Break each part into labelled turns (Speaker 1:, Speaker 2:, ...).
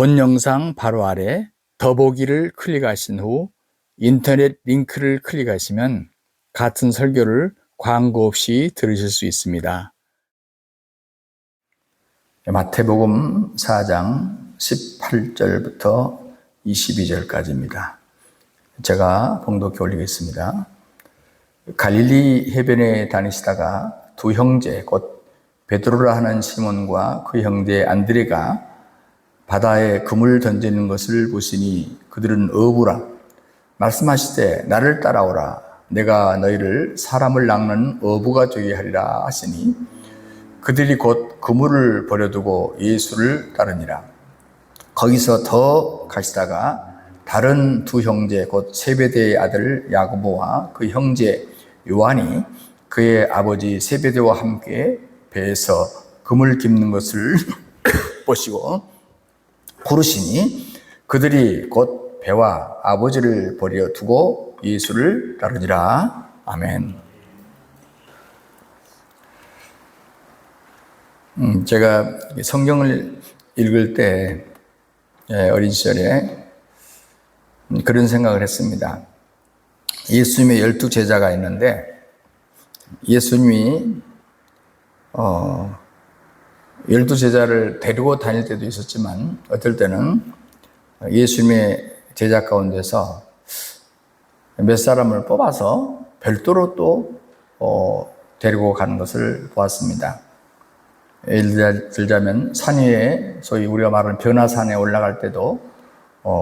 Speaker 1: 본 영상 바로 아래 더보기를 클릭하신 후 인터넷 링크를 클릭하시면 같은 설교를 광고 없이 들으실 수 있습니다. 마태복음 4장 18절부터 22절까지입니다. 제가 봉독해 올리겠습니다. 갈릴리 해변에 다니시다가 두 형제 곧 베드로라 하는 시몬과 그 형제 안드레가 바다에 그물 던지는 것을 보시니 그들은 어부라. 말씀하시되 나를 따라오라. 내가 너희를 사람을 낚는 어부가 되게 하리라 하시니 그들이 곧 그물을 버려두고 예수를 따르니라. 거기서 더 가시다가 다른 두 형제 곧 세베대의 아들 야고보와 그 형제 요한이 그의 아버지 세베대와 함께 배에서 그물 깁는 것을 보시고 부르시니 그들이 곧 배와 아버지를 버려두고 예수를 따르니라. 아멘. 제가 성경을 읽을 때 어린 시절에 그런 생각을 했습니다. 예수님의 12 제자가 있는데 예수님이 12 제자를 데리고 다닐 때도 있었지만 어떨 때는 예수님의 제자 가운데서 몇 사람을 뽑아서 별도로 또 데리고 가는 것을 보았습니다. 예를 들자면 산 위에 소위 우리가 말하는 변화산에 올라갈 때도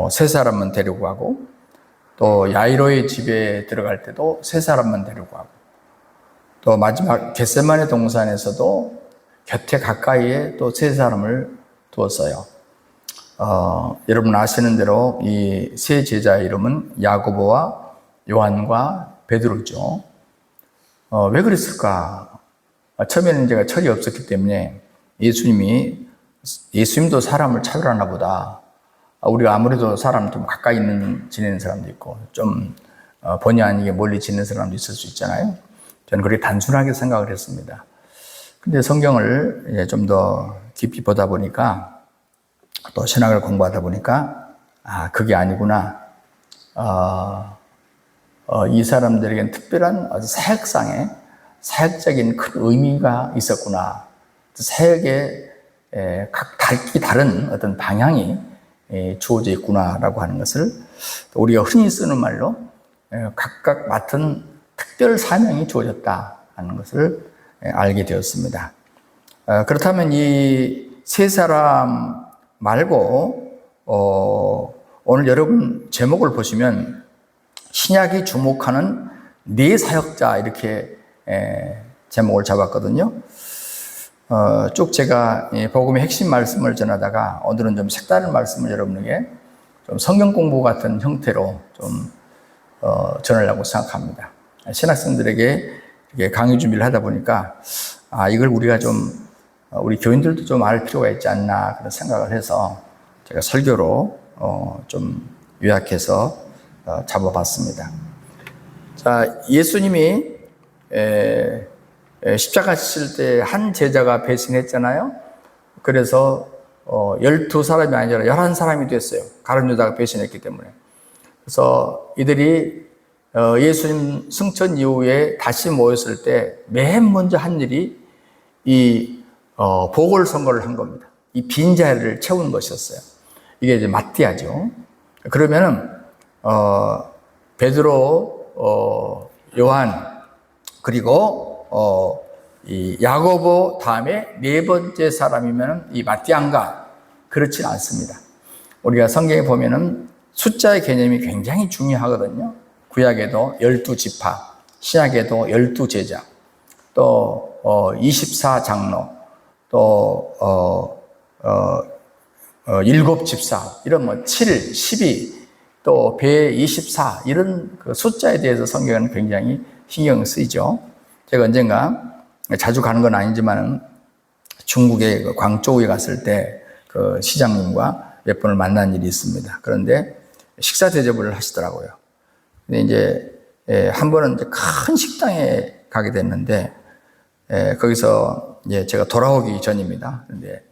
Speaker 1: 세 사람만 데리고 가고 또 야이로의 집에 들어갈 때도 세 사람만 데리고 가고 또 마지막 겟세마네 동산에서도 곁에 가까이에 또 세 사람을 두었어요. 여러분 아시는 대로 이 세 제자의 이름은 야고보와 요한과 베드로죠. 왜 그랬을까? 처음에는 제가 철이 없었기 때문에 예수님도 사람을 차별하나 보다. 우리가 아무래도 사람 좀 가까이 지내는 사람도 있고 좀 본의 아니게 멀리 지내는 사람도 있을 수 있잖아요. 저는 그렇게 단순하게 생각을 했습니다. 근데 성경을 좀 더 깊이 보다 보니까 또 신학을 공부하다 보니까 그게 아니구나. 이 사람들에겐 특별한 사역적인 큰 의미가 있었구나. 사역의 각기 다른 어떤 방향이 주어져 있구나라고 하는 것을 우리가 흔히 쓰는 말로 각각 맡은 특별 사명이 주어졌다 하는 것을 알게 되었습니다. 그렇다면 이 세 사람 말고 오늘 여러분 제목을 보시면 신약이 주목하는 네 사역자 이렇게 제목을 잡았거든요. 쭉 제가 복음의 핵심 말씀을 전하다가 오늘은 좀 색다른 말씀을 여러분에게 좀 성경 공부 같은 형태로 좀 전하려고 생각합니다. 신학생들에게 이렇게 강의 준비를 하다 보니까 이걸 우리가 좀 우리 교인들도 좀 알 필요가 있지 않나 그런 생각을 해서 제가 설교로 좀 요약해서 잡아봤습니다. 자, 예수님이 십자가 지실 때 한 제자가 배신했잖아요. 그래서 12사람이 아니라 11사람이 됐어요. 가룟 유다가 배신했기 때문에. 그래서 이들이 예수님 승천 이후에 다시 모였을 때 맨 먼저 한 일이 이 보궐선거를 한 겁니다. 이 빈자리를 채우는 것이었어요. 이게 이제 마띠아죠. 그러면은 베드로, 요한 그리고 이 야고보 다음에 네 번째 사람이면 이 마띠아인가? 그렇지는 않습니다. 우리가 성경에 보면은 숫자의 개념이 굉장히 중요하거든요. 구약에도 12지파, 신약에도 12제자, 또 24장로, 또 7집사, 이런 뭐 7, 12, 또 배 24 이런 그 숫자에 대해서 성경은 굉장히 신경 쓰이죠. 제가 언젠가 자주 가는 건 아니지만 중국의 그 광저우에 갔을 때 그 시장님과 몇 번을 만난 일이 있습니다. 그런데 식사 대접을 하시더라고요. 근데 이제 한 번은 이제 큰 식당에 가게 됐는데 거기서 제가 돌아오기 전입니다. 근데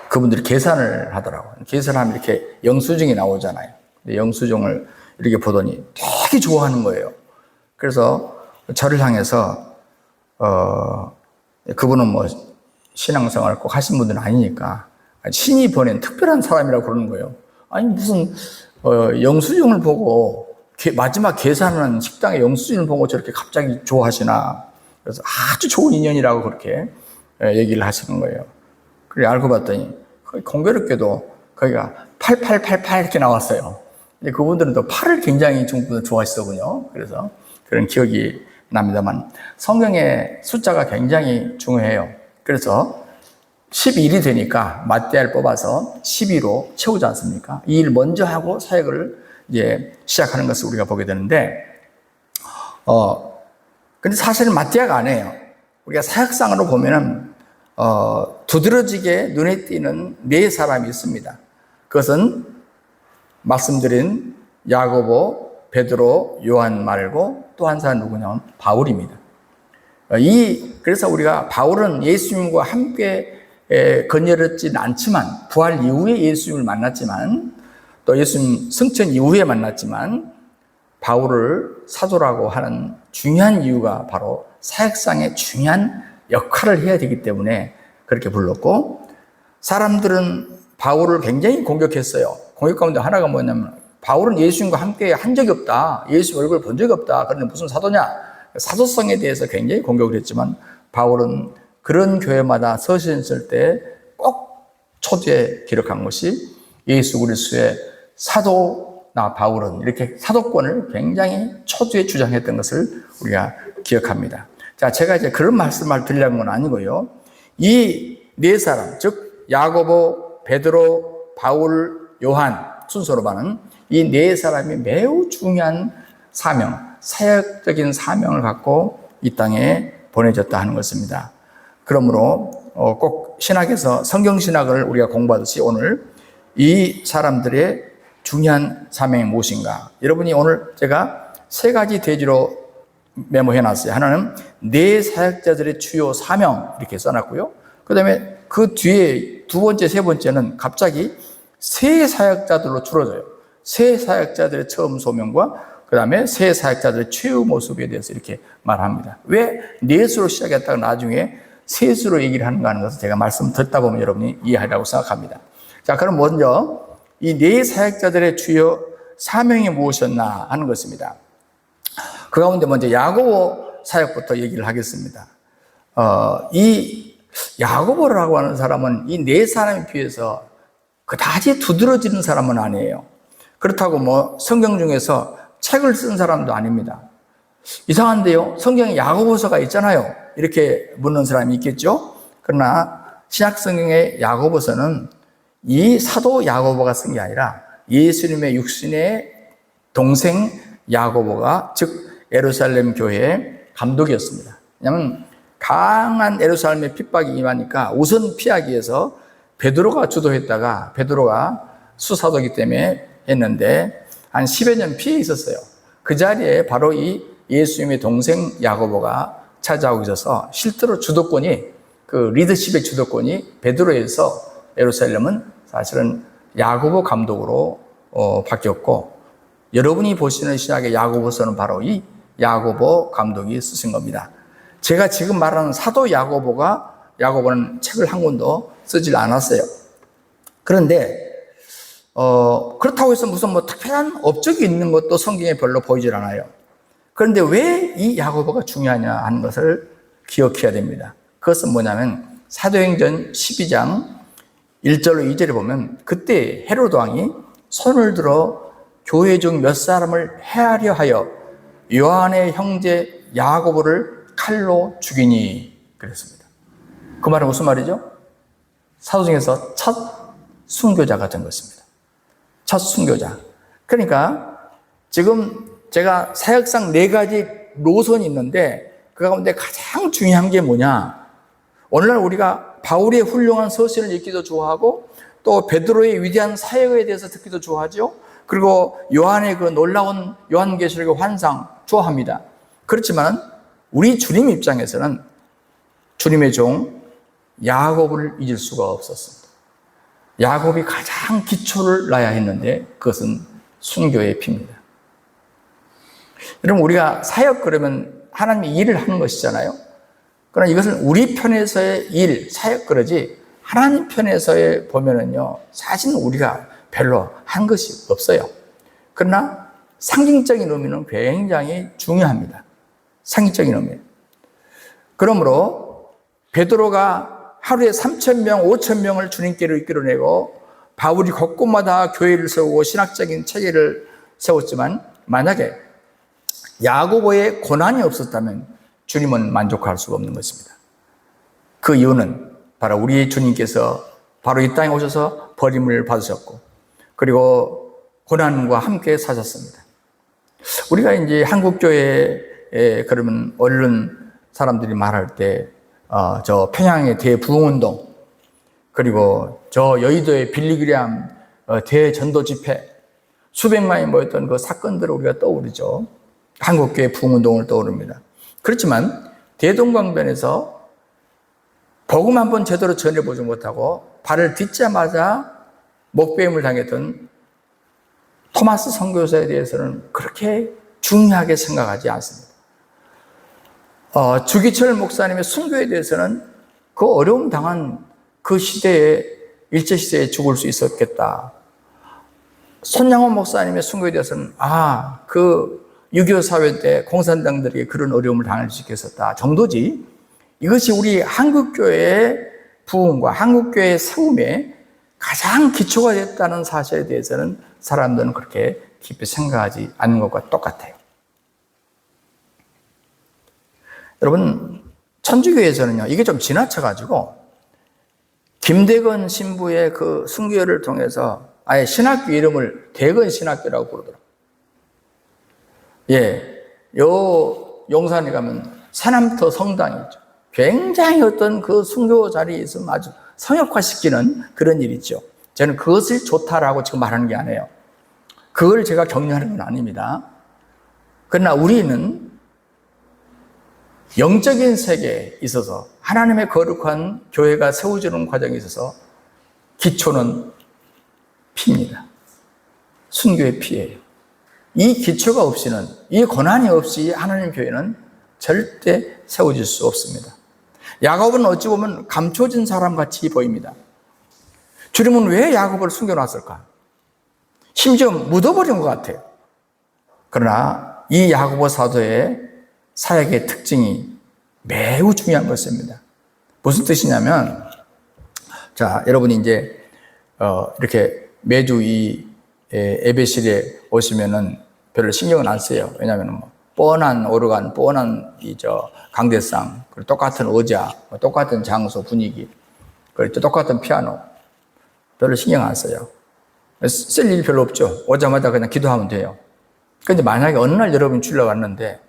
Speaker 1: 그분들이 계산을 하더라고요. 계산하면 이렇게 영수증이 나오잖아요. 근데 영수증을 이렇게 보더니 되게 좋아하는 거예요. 그래서 저를 향해서 그분은 뭐 신앙생활을 꼭 하신 분들은 아니니까 신이 보낸 특별한 사람이라고 그러는 거예요. 아니 무슨 영수증을 보고 마지막 계산하는 식당의 영수증을 보고 저렇게 갑자기 좋아하시나. 그래서 아주 좋은 인연이라고 그렇게 얘기를 하시는 거예요. 그래 알고 봤더니 공교롭게도 거기가 8888 이렇게 나왔어요. 근데 그분들은 또 8을 굉장히 중국분들 좋아하시더군요. 그래서 그런 기억이 납니다만 성경의 숫자가 굉장히 중요해요. 그래서 11이 되니까 마띠아를 뽑아서 12로 채우지 않습니까? 이 일 먼저 하고 사역을 이제 시작하는 것을 우리가 보게 되는데, 근데 사실은 마띠아가 아니에요. 우리가 사역상으로 보면은, 두드러지게 눈에 띄는 네 사람이 있습니다. 그것은 말씀드린 야고보, 베드로, 요한 말고 또 한 사람 누구냐면 바울입니다. 그래서 우리가 바울은 예수님과 함께 건설했지는 않지만, 부활 이후에 예수님을 만났지만, 또 예수님 승천 이후에 만났지만, 바울을 사도라고 하는 중요한 이유가 바로 사역상의 중요한 역할을 해야 되기 때문에 그렇게 불렀고, 사람들은 바울을 굉장히 공격했어요. 공격 가운데 하나가 뭐냐면, 바울은 예수님과 함께 한 적이 없다. 예수 얼굴 본 적이 없다. 그런데 무슨 사도냐? 사도성에 대해서 굉장히 공격을 했지만, 바울은 그런 교회마다 서신 쓸 때 꼭 초두에 기록한 것이 예수 그리스도의 사도나 바울은 이렇게 사도권을 굉장히 초두에 주장했던 것을 우리가 기억합니다. 자, 제가 이제 그런 말씀을 드리려는 건 아니고요. 이 네 사람, 즉 야고보, 베드로, 바울, 요한 순서로 봐는 이 네 사람이 매우 중요한 사명, 사역적인 사명을 갖고 이 땅에 보내졌다 하는 것입니다. 그러므로 꼭 신학에서 성경신학을 우리가 공부하듯이 오늘 이 사람들의 중요한 사명이 무엇인가. 여러분이 오늘 제가 세 가지 대지로 메모해놨어요. 하나는 네 사역자들의 주요 사명 이렇게 써놨고요. 그 다음에 그 뒤에 두 번째, 세 번째는 갑자기 새 사역자들로 줄어져요. 새 사역자들의 처음 소명과 그 다음에 새 사역자들의 최후 모습에 대해서 이렇게 말합니다. 왜 넷으로 시작했다가 나중에 셋으로 얘기를 하는가 하는 것을 제가 말씀 듣다 보면 여러분이 이해하리라고 생각합니다. 자, 그럼 먼저 이 네 사역자들의 주요 사명이 무엇이었나 하는 것입니다. 그 가운데 먼저 야고보 사역부터 얘기를 하겠습니다. 이 야고보라고 하는 사람은 이 네 사람에 비해서 그다지 두드러지는 사람은 아니에요. 그렇다고 뭐 성경 중에서 책을 쓴 사람도 아닙니다. 이상한데요, 성경에 야고보서가 있잖아요. 이렇게 묻는 사람이 있겠죠. 그러나 신약 성경의 야고보서는 이 사도 야고보가 쓴 게 아니라 예수님의 육신의 동생 야고보가, 즉 예루살렘 교회의 감독이었습니다. 왜냐하면 강한 예루살렘의 핍박이 임하니까 우선 피하기 위해서 베드로가 주도했다가, 베드로가 수사도이기 때문에 했는데 한 10여 년 피해 있었어요. 그 자리에 바로 이 예수님의 동생 야고보가 찾아오고 있어서 실제로 주도권이, 그 리더십의 주도권이 베드로에서 예루살렘은 사실은 야고보 감독으로 바뀌었고, 여러분이 보시는 신약의 야고보서는 바로 이 야고보 감독이 쓰신 겁니다. 제가 지금 말하는 사도 야고보는 책을 한 권도 쓰질 않았어요. 그런데 그렇다고 해서 무슨 뭐 특별한 업적이 있는 것도 성경에 별로 보이질 않아요. 그런데 왜 이 야고보가 중요하냐 하는 것을 기억해야 됩니다. 그것은 뭐냐면 사도행전 12장 1절로 2절에 보면 그때 헤로드 왕이 손을 들어 교회 중 몇 사람을 해하려 하여 요한의 형제 야고보를 칼로 죽이니 그랬습니다. 그 말은 무슨 말이죠? 사도행전에서 첫 순교자가 된 것입니다. 첫 순교자. 그러니까 지금 제가 사역상 4가지 노선이 있는데 그 가운데 가장 중요한 게 뭐냐? 오늘날 우리가 바울의 훌륭한 서신을 읽기도 좋아하고 또 베드로의 위대한 사역에 대해서 듣기도 좋아하죠. 그리고 요한의 그 놀라운 요한계시록의 환상 좋아합니다. 그렇지만 우리 주님 입장에서는 주님의 종 야고보를 잊을 수가 없었습니다. 야곱이 가장 기초를 놔야 했는데 그것은 순교의 피입니다. 여러분, 우리가 사역 그러면 하나님이 일을 하는 것이잖아요. 그러나 이것은 우리 편에서의 일, 사역 그러지 하나님 편에서의 보면은요, 사실은 우리가 별로 한 것이 없어요. 그러나 상징적인 의미는 굉장히 중요합니다. 상징적인 의미. 그러므로 베드로가 하루에 3,000명, 5,000명을 주님께로 이끌어내고 바울이 곳곳마다 교회를 세우고 신학적인 체계를 세웠지만 만약에 야고보의 고난이 없었다면 주님은 만족할 수가 없는 것입니다. 그 이유는 바로 우리 주님께서 바로 이 땅에 오셔서 버림을 받으셨고 그리고 고난과 함께 사셨습니다. 우리가 이제 한국교회에 그러면 얼른 사람들이 말할 때 저 평양의 대부흥운동 그리고 저 여의도의 빌리그리암 대전도 집회 수백만이 모였던 그 사건들을 우리가 떠오르죠. 한국교회 부흥운동을 떠오릅니다. 그렇지만 대동강변에서 복음 한 번 제대로 전해보지 못하고 발을 딛자마자 목배임을 당했던 토마스 선교사에 대해서는 그렇게 중요하게 생각하지 않습니다. 주기철 목사님의 순교에 대해서는 그 어려움 당한 그 시대에 일제시대에 죽을 수 있었겠다. 손양원 목사님의 순교에 대해서는 그 6.25 사회 때 공산당들에게 그런 어려움을 당할 수 있겠었다 정도지, 이것이 우리 한국교회의 부흥과 한국교회의 세움에 가장 기초가 됐다는 사실에 대해서는 사람들은 그렇게 깊이 생각하지 않는 것과 똑같아요. 여러분, 천주교에서는요, 이게 좀 지나쳐가지고 김대건 신부의 그 순교를 통해서 아예 신학교 이름을 대건 신학교라고 부르더라고요. 요 용산에 가면 사남터 성당이 있죠. 굉장히 어떤 그 순교 자리에 있으면 아주 성역화시키는 그런 일이 있죠. 저는 그것을 좋다라고 지금 말하는 게 아니에요. 그걸 제가 격려하는 건 아닙니다. 그러나 우리는 영적인 세계에 있어서 하나님의 거룩한 교회가 세워지는 과정에 있어서 기초는 피입니다. 순교의 피예요. 이 기초가 없이는, 이 고난이 없이 하나님 교회는 절대 세워질 수 없습니다. 야곱은 어찌 보면 감춰진 사람같이 보입니다. 주님은 왜 야곱을 숨겨놨을까? 심지어 묻어버린 것 같아요. 그러나 이 야고보 사도의 사역의 특징이 매우 중요한 것입니다. 무슨 뜻이냐면, 자, 여러분이 이제 이렇게 매주 이 예배실에 오시면은 별로 신경은 안 써요. 왜냐하면 뻔한 오르간, 뻔한 강대상, 그리고 똑같은 의자, 똑같은 장소 분위기, 그리고 똑같은 피아노, 별로 신경 안 써요. 쓸 일 별로 없죠. 오자마자 그냥 기도하면 돼요. 그런데 만약에 어느 날 여러분이 주일날 왔는데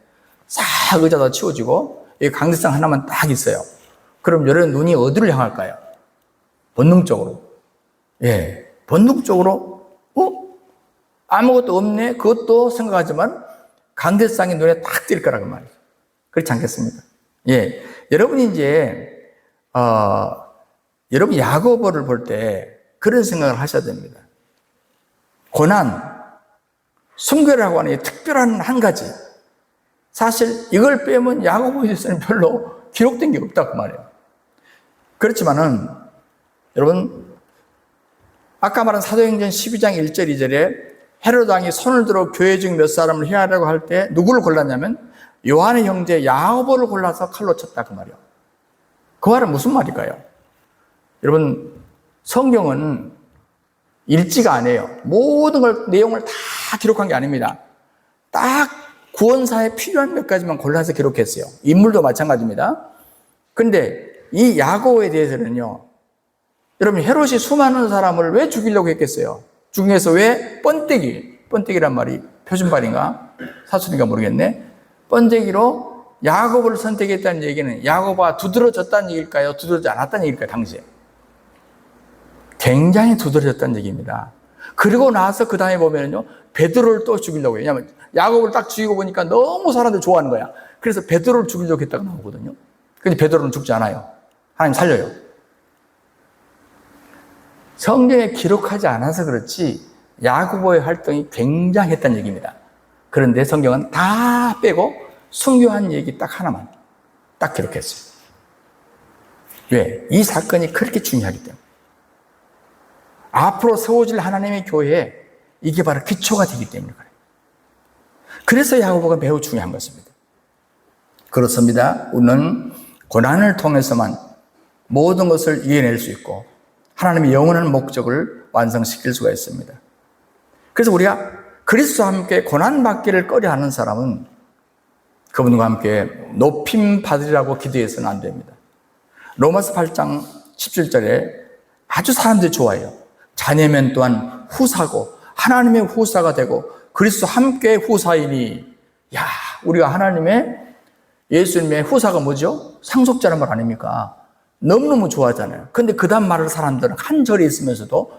Speaker 1: 싹 의자 다 치워지고 이 강대상 하나만 딱 있어요. 그럼 여러분 눈이 어디를 향할까요? 본능적으로. 본능적으로 아무것도 없네? 그것도 생각하지만 강대상이 눈에 딱 띌 거라고 말이에요. 그렇지 않겠습니까? 여러분이 이제 여러분 야고보를 볼 때 그런 생각을 하셔야 됩니다. 고난, 순교라고 하는 특별한 한 가지. 사실 이걸 빼면 야고보에 대해서는 별로 기록된 게 없다고 말해요. 그렇지만은 여러분, 아까 말한 사도행전 12장 1절 2절에 헤로드 왕이 손을 들어 교회 중 몇 사람을 해하려고 할 때 누구를 골랐냐면 요한의 형제 야고보를 골라서 칼로 쳤다 그 말이에요. 그 말은 무슨 말일까요? 여러분, 성경은 일지가 아니에요. 모든 내용을 다 기록한 게 아닙니다. 딱 구원사에 필요한 몇 가지만 골라서 기록했어요. 인물도 마찬가지입니다. 그런데 이 야고보에 대해서는요, 여러분, 헤롯이 수많은 사람을 왜 죽이려고 했겠어요? 중에서 왜 번데기란 말이 표준말인가 사투리인가 모르겠네. 번데기로 야고보를 선택했다는 얘기는 야고보가 두드러졌다는 얘기일까요? 두드러지지 않았다는 얘기일까요? 당시에 굉장히 두드러졌다는 얘기입니다. 그리고 나서 그 다음에 보면요, 베드로를 또 죽이려고 해요. 왜냐하면 야고보를 딱 죽이고 보니까 너무 사람들 좋아하는 거야. 그래서 베드로를 죽이려고 했다고 나오거든요. 근데 베드로는 죽지 않아요. 하나님 살려요. 성경에 기록하지 않아서 그렇지 야고보의 활동이 굉장했다는 얘기입니다. 그런데 성경은 다 빼고 순교한 얘기 딱 하나만 딱 기록했어요. 왜? 이 사건이 그렇게 중요하기 때문에. 앞으로 세워질 하나님의 교회에 이게 바로 기초가 되기 때문에 그래요. 그래서 야고보가 매우 중요한 것입니다. 그렇습니다. 우리는 고난을 통해서만 모든 것을 이겨낼 수 있고 하나님의 영원한 목적을 완성시킬 수가 있습니다. 그래서 우리가 그리스도와 함께 고난받기를 꺼려하는 사람은 그분과 함께 높임 받으리라고 기도해서는 안 됩니다. 로마서 8장 17절에 아주 사람들이 좋아해요. 자녀면 또한 후사고 하나님의 후사가 되고 그리스도와 함께 후사이니. 야, 우리가 하나님의 예수님의 후사가 뭐죠? 상속자란 말 아닙니까? 너무너무 좋아하잖아요. 그런데 그 다음 말을 사람들은 한 절에 있으면서도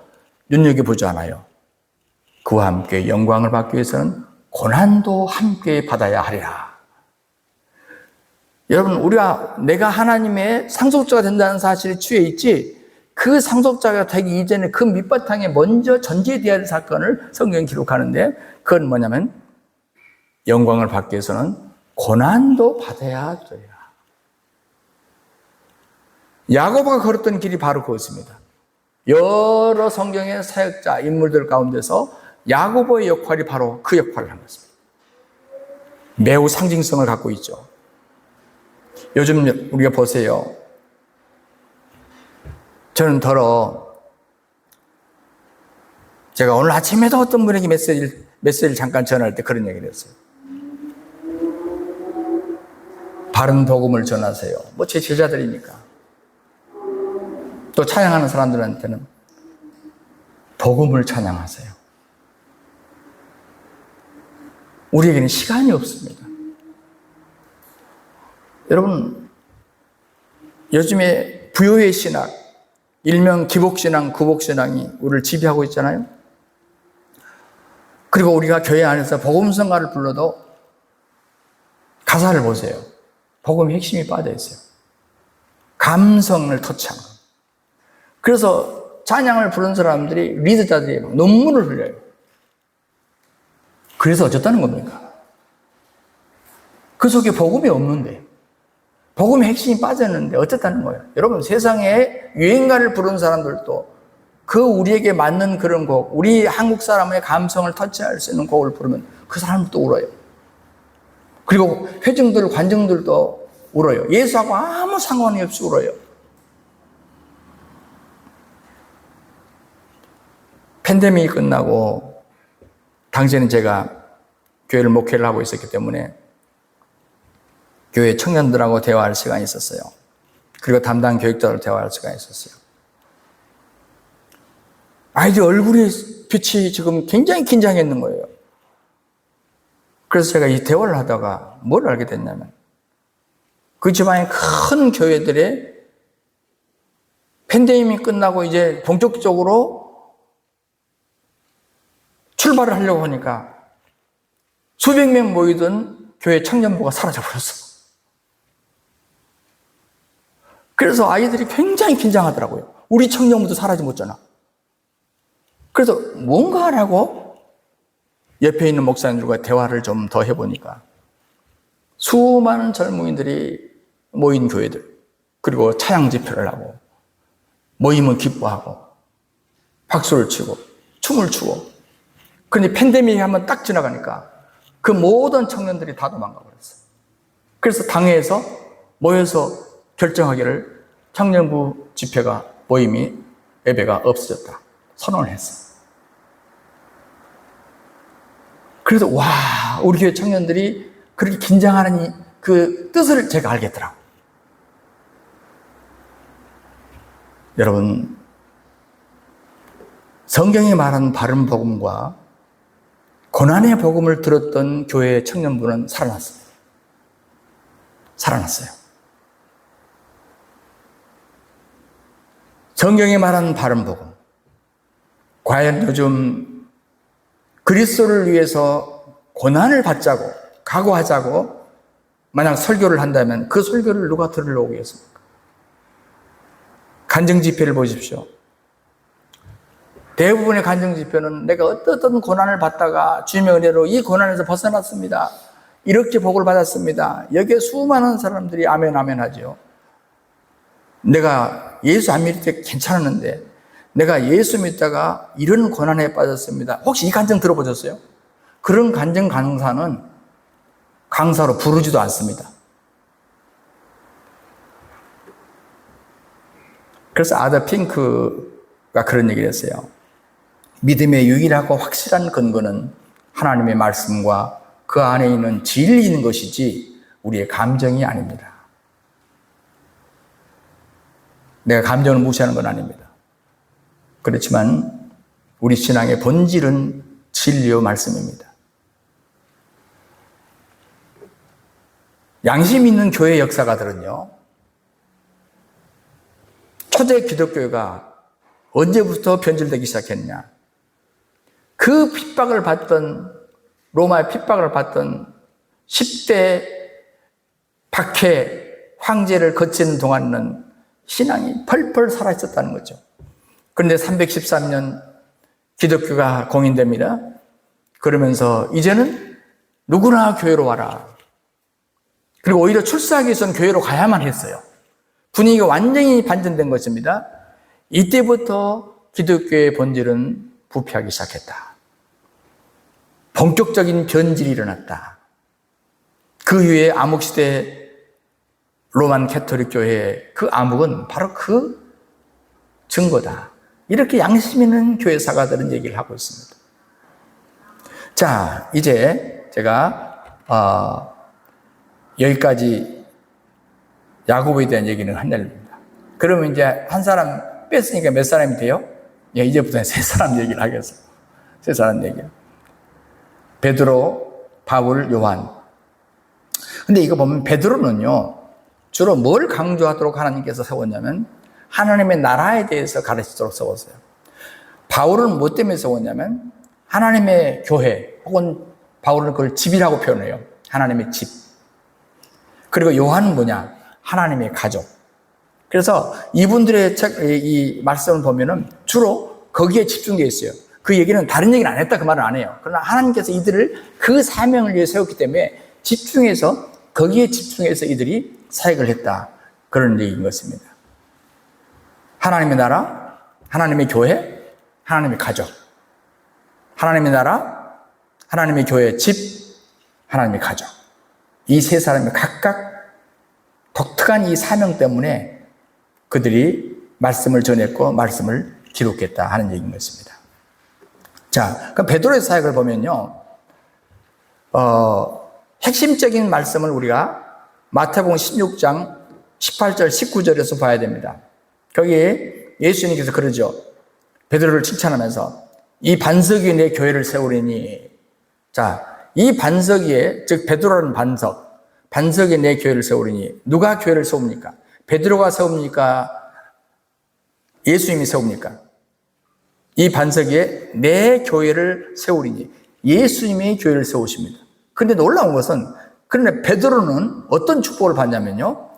Speaker 1: 눈여겨보지 않아요. 그와 함께 영광을 받기 위해서는 고난도 함께 받아야 하리라. 여러분, 우리가 내가 하나님의 상속자가 된다는 사실에 취해 있지, 그 상속자가 되기 이전에 그 밑바탕에 먼저 전제되어야 할 사건을 성경이 기록하는데, 그건 뭐냐면 영광을 받기 위해서는 고난도 받아야 돼요. 야고보가 걸었던 길이 바로 그것입니다. 여러 성경의 사역자 인물들 가운데서 야고보의 역할이 바로 그 역할을 한 것입니다. 매우 상징성을 갖고 있죠. 요즘 우리가 보세요. 저는 제가 오늘 아침에도 어떤 분에게 메시지를 잠깐 전할 때 그런 얘기를 했어요. 바른 복음을 전하세요. 뭐 제 제자들이니까. 또 찬양하는 사람들한테는 복음을 찬양하세요. 우리에게는 시간이 없습니다. 여러분, 요즘에 부요의 신학, 일명 기복신앙, 구복신앙이 우리를 지배하고 있잖아요. 그리고 우리가 교회 안에서 복음성가를 불러도 가사를 보세요. 복음의 핵심이 빠져 있어요. 감성을 터치한 거. 그래서 찬양을 부른 사람들이, 리더자들이 눈물을 흘려요. 그래서 어쨌다는 겁니까? 그 속에 복음이 없는데, 복음의 핵심이 빠졌는데 어쨌다는 거예요. 여러분, 세상에 유행가를 부른 사람들도 그 우리에게 맞는 그런 곡, 우리 한국 사람의 감성을 터치할 수 있는 곡을 부르면 그 사람도 울어요. 그리고 회중들, 관중들도 울어요. 예수하고 아무 상관이 없이 울어요. 팬데믹이 끝나고 당시에는 제가 교회를 목회를 하고 있었기 때문에 교회 청년들하고 대화할 시간이 있었어요. 그리고 담당 교육자로 대화할 시간이 있었어요. 아이들 얼굴이 빛이 지금 굉장히 긴장했는 거예요. 그래서 제가 이 대화를 하다가 뭘 알게 됐냐면 그 지방의 큰 교회들의 팬데믹이 끝나고 이제 본격적으로 출발을 하려고 하니까 수백 명 모이던 교회 청년부가 사라져버렸어. 그래서 아이들이 굉장히 긴장하더라고요. 우리 청년부도 사라지면 그래서 뭔가 하라고 옆에 있는 목사님들과 대화를 좀 더 해보니까 수많은 젊은이들이 모인 교회들, 그리고 찬양 집회를 하고 모이면 기뻐하고 박수를 치고 춤을 추고, 그런데 팬데믹이 한번 딱 지나가니까 그 모든 청년들이 다 도망가 버렸어요. 그래서 당회에서 모여서 결정하기를 청년부 집회가, 모임이, 예배가 없어졌다 선언을 했어요. 그래서 와, 우리 교회 청년들이 그렇게 긴장하는 그 뜻을 제가 알겠더라고요. 여러분, 성경이 말하는 바른 복음과 고난의 복음을 들었던 교회의 청년부는 살아났어요. 성경이 말하는 바른 복음, 과연 요즘 그리스도를 위해서 고난을 받자고, 각오하자고 만약 설교를 한다면 그 설교를 누가 들으려고 오겠습니까? 간증 집회를 보십시오. 대부분의 간증 지표는 내가 어떤 고난을 받다가 주님의 은혜로 이 고난에서 벗어났습니다. 이렇게 복을 받았습니다. 여기에 수많은 사람들이 아멘 아멘 하죠. 내가 예수 안 믿을 때 괜찮았는데 내가 예수 믿다가 이런 고난에 빠졌습니다. 혹시 이 간증 들어보셨어요? 그런 간증 강사는 강사로 부르지도 않습니다. 그래서 아더 핑크가 그런 얘기를 했어요. 믿음의 유일하고 확실한 근거는 하나님의 말씀과 그 안에 있는 진리인 것이지 우리의 감정이 아닙니다. 내가 감정을 무시하는 건 아닙니다. 그렇지만 우리 신앙의 본질은 진리의 말씀입니다. 양심 있는 교회 역사가들은요, 초대 기독교가 언제부터 변질되기 시작했냐? 그 핍박을 받던, 로마의 핍박을 받던 10대 박해 황제를 거치는 동안은 신앙이 펄펄 살아있었다는 거죠. 그런데 313년 기독교가 공인됩니다. 그러면서 이제는 누구나 교회로 와라. 그리고 오히려 출세하기 위해서는 교회로 가야만 했어요. 분위기가 완전히 반전된 것입니다. 이때부터 기독교의 본질은 부패하기 시작했다. 본격적인 변질이 일어났다. 그 이후에 암흑시대 로만 캐토릭 교회의 그 암흑은 바로 그 증거다. 이렇게 양심 있는 교회 사가들은 얘기를 하고 있습니다. 자, 이제 제가 여기까지 야고보에 대한 얘기는 한 날입니다. 그러면 이제 한 사람 뺐으니까 몇 사람이 돼요? 예, 이제부터는 세 사람 얘기를 하겠어요. 세 사람 얘기. 베드로, 바울, 요한. 근데 이거 보면 베드로는요, 주로 뭘 강조하도록 하나님께서 세웠냐면 하나님의 나라에 대해서 가르치도록 세웠어요. 바울은 뭐 때문에 세웠냐면 하나님의 교회, 혹은 바울은 그걸 집이라고 표현해요. 하나님의 집. 그리고 요한은 뭐냐? 하나님의 가족. 그래서 이분들의 이 말씀을 보면은 주로 거기에 집중되어 있어요. 그 얘기는 다른 얘기는 안 했다 그 말은 안 해요. 그러나 하나님께서 이들을 그 사명을 위해 세웠기 때문에 집중해서 거기에 집중해서 이들이 사역을 했다. 그런 얘기인 것입니다. 하나님의 나라, 하나님의 교회, 하나님의 가족. 하나님의 나라, 하나님의 교회, 집, 하나님의 가족. 이 세 사람이 각각 독특한 이 사명 때문에 그들이 말씀을 전했고 말씀을 기록했다 하는 얘기인 것입니다. 자, 그럼 베드로의 사역을 보면요, 핵심적인 말씀을 우리가 마태복음 16장 18절, 19절에서 봐야 됩니다. 거기에 예수님께서 그러죠. 베드로를 칭찬하면서 이 반석 위에 내 교회를 세우리니. 자, 이 반석 위에, 즉 베드로라는 반석 위에 내 교회를 세우리니. 누가 교회를 세웁니까? 베드로가 세웁니까? 예수님이 세웁니까? 이 반석 위에 내 교회를 세우리니. 예수님이 교회를 세우십니다. 그런데 놀라운 것은, 그런데 베드로는 어떤 축복을 받냐면요,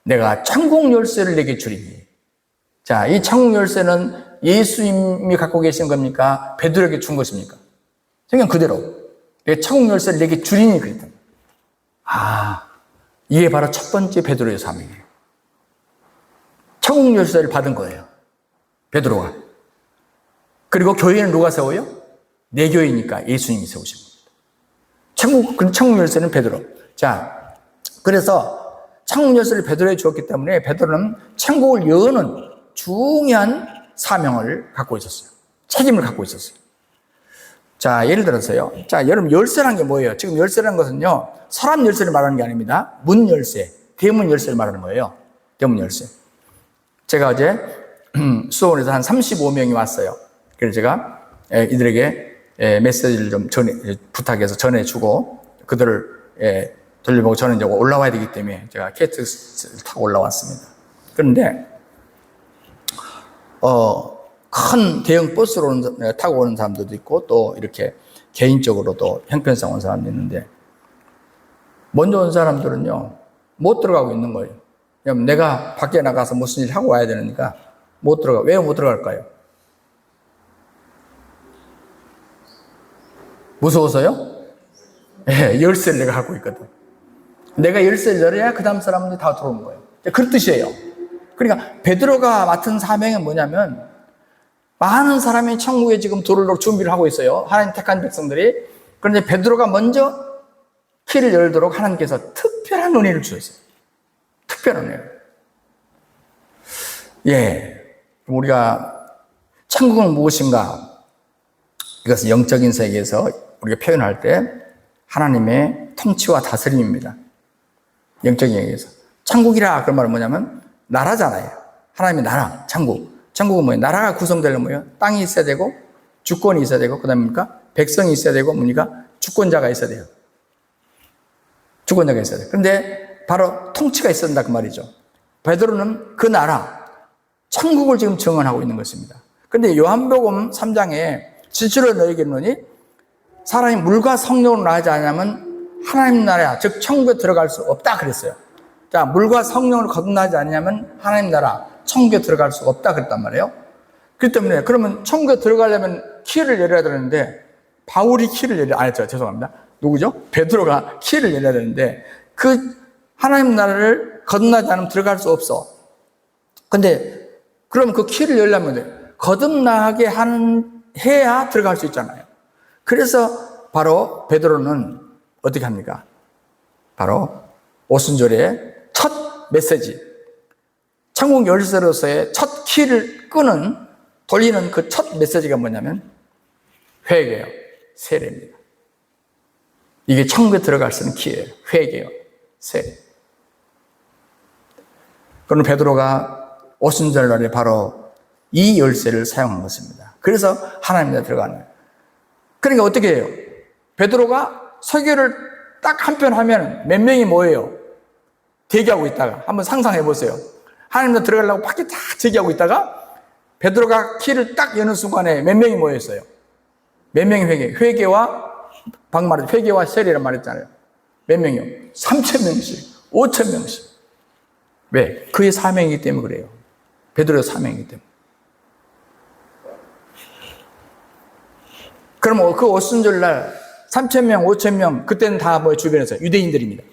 Speaker 1: 내가 천국 열쇠를 내게 주리니. 자, 이 천국 열쇠는 예수님이 갖고 계신 겁니까? 베드로에게 준 것입니까? 그냥 그대로 내가 천국 열쇠를 내게 주리니 그랬다. 아, 이게 바로 첫 번째 베드로의 사명이에요. 천국 열쇠를 받은 거예요, 베드로가. 그리고 교회는 누가 세워요? 내 교회니까 예수님이 세우신 겁니다. 천국 열쇠는 베드로. 자, 그래서 천국 열쇠를 베드로에 주었기 때문에 베드로는 천국을 여는 중요한 사명을 갖고 있었어요. 책임을 갖고 있었어요. 자, 예를 들어서요. 자, 여러분, 열쇠라는 게 뭐예요? 지금 열쇠라는 것은요, 서랍 열쇠를 말하는 게 아닙니다. 문 열쇠, 대문 열쇠를 말하는 거예요. 대문 열쇠. 제가 어제 수원에서 한 35명이 왔어요. 그래서 제가 이들에게 메시지를 좀 부탁해서 전해주고, 그들을 돌려보고 저는 이제 올라와야 되기 때문에 제가 KTX를 타고 올라왔습니다. 그런데 큰 대형 버스로 타고 오는 사람들도 있고, 또 이렇게 개인적으로도 형편상 온 사람도 있는데, 먼저 온 사람들은요, 못 들어가고 있는 거예요. 왜냐면 내가 밖에 나가서 무슨 일 하고 와야 되니까 못 들어가. 왜 못 들어갈까요? 무서워서요? 예, 열쇠를 내가 갖고 있거든. 내가 열쇠를 열어야 그 다음 사람들이 다 들어오는 거예요. 그런 뜻이에요. 그러니까 베드로가 맡은 사명은 뭐냐면 많은 사람이 천국에 지금 들어오도록 준비를 하고 있어요. 하나님 택한 백성들이. 그런데 베드로가 먼저 키를 열도록 하나님께서 특별한 은혜를 주셨어요. 특별한 은혜. 예, 우리가 천국은 무엇인가? 이것은 영적인 세계에서 우리가 표현할 때 하나님의 통치와 다스림입니다. 영적인 세계에서. 천국이라 그런 말은 뭐냐면 나라잖아요. 하나님의 나라, 천국. 천국은 뭐예요? 나라가 구성되려면 뭐예요? 땅이 있어야 되고 주권이 있어야 되고 그다음에 뭡니까? 백성이 있어야 되고 뭡니까? 주권자가 있어야 돼요. 주권자가 있어야 돼요. 그런데 바로 통치가 있어야 된다 그 말이죠. 베드로는 그 나라, 천국을 지금 증언하고 있는 것입니다. 그런데 요한복음 3장에 진실로 너에게 이르노니 사람이 물과 성령으로 나지 않으면 하나님 나라, 즉 천국에 들어갈 수 없다 그랬어요. 자, 물과 성령으로 거듭나지 않으면 하나님 나라, 천국에 들어갈 수 없다 그랬단 말이에요. 그렇기 때문에 그러면 천국에 들어가려면 키를 열어야 되는데 바울이 키를 열어야, 죄송합니다. 누구죠? 베드로가 키를 열어야 되는데 그 하나님 나라를 거듭나지 않으면 들어갈 수 없어. 근데 그럼 그 키를 열려면 거듭나게 해야 들어갈 수 있잖아요. 그래서 바로 베드로는 어떻게 합니까? 바로 오순절의 첫 메시지, 천국 열쇠로서의 첫 키를 돌리는 그 첫 메시지가 뭐냐면 회개요, 세례입니다. 이게 천국에 들어갈 수 있는 키예요. 회개요, 세례. 그럼 베드로가 오순절 날에 바로 이 열쇠를 사용한 것입니다. 그래서 하나님 나라에 들어가는 거예요. 그러니까 어떻게 해요? 베드로가 설교를 딱 한 편 하면 몇 명이 뭐예요? 대기하고 있다가 한번 상상해 보세요. 하나님 나라에 들어가려고 밖에 다 대기하고 있다가 베드로가 키를 딱 여는 순간에 몇 명이 모였어요? 몇 명이 회개와 방금 말했죠. 회개와 세례란 말했잖아요. 몇 명이요? 3,000명씩, 5,000명씩. 왜? 그의 사명이기 때문에 그래요. 베드로의 사명이기 때문에. 그럼 그 오순절 날 3,000명, 5,000명, 그때는 다 뭐 주변에서 유대인들입니다.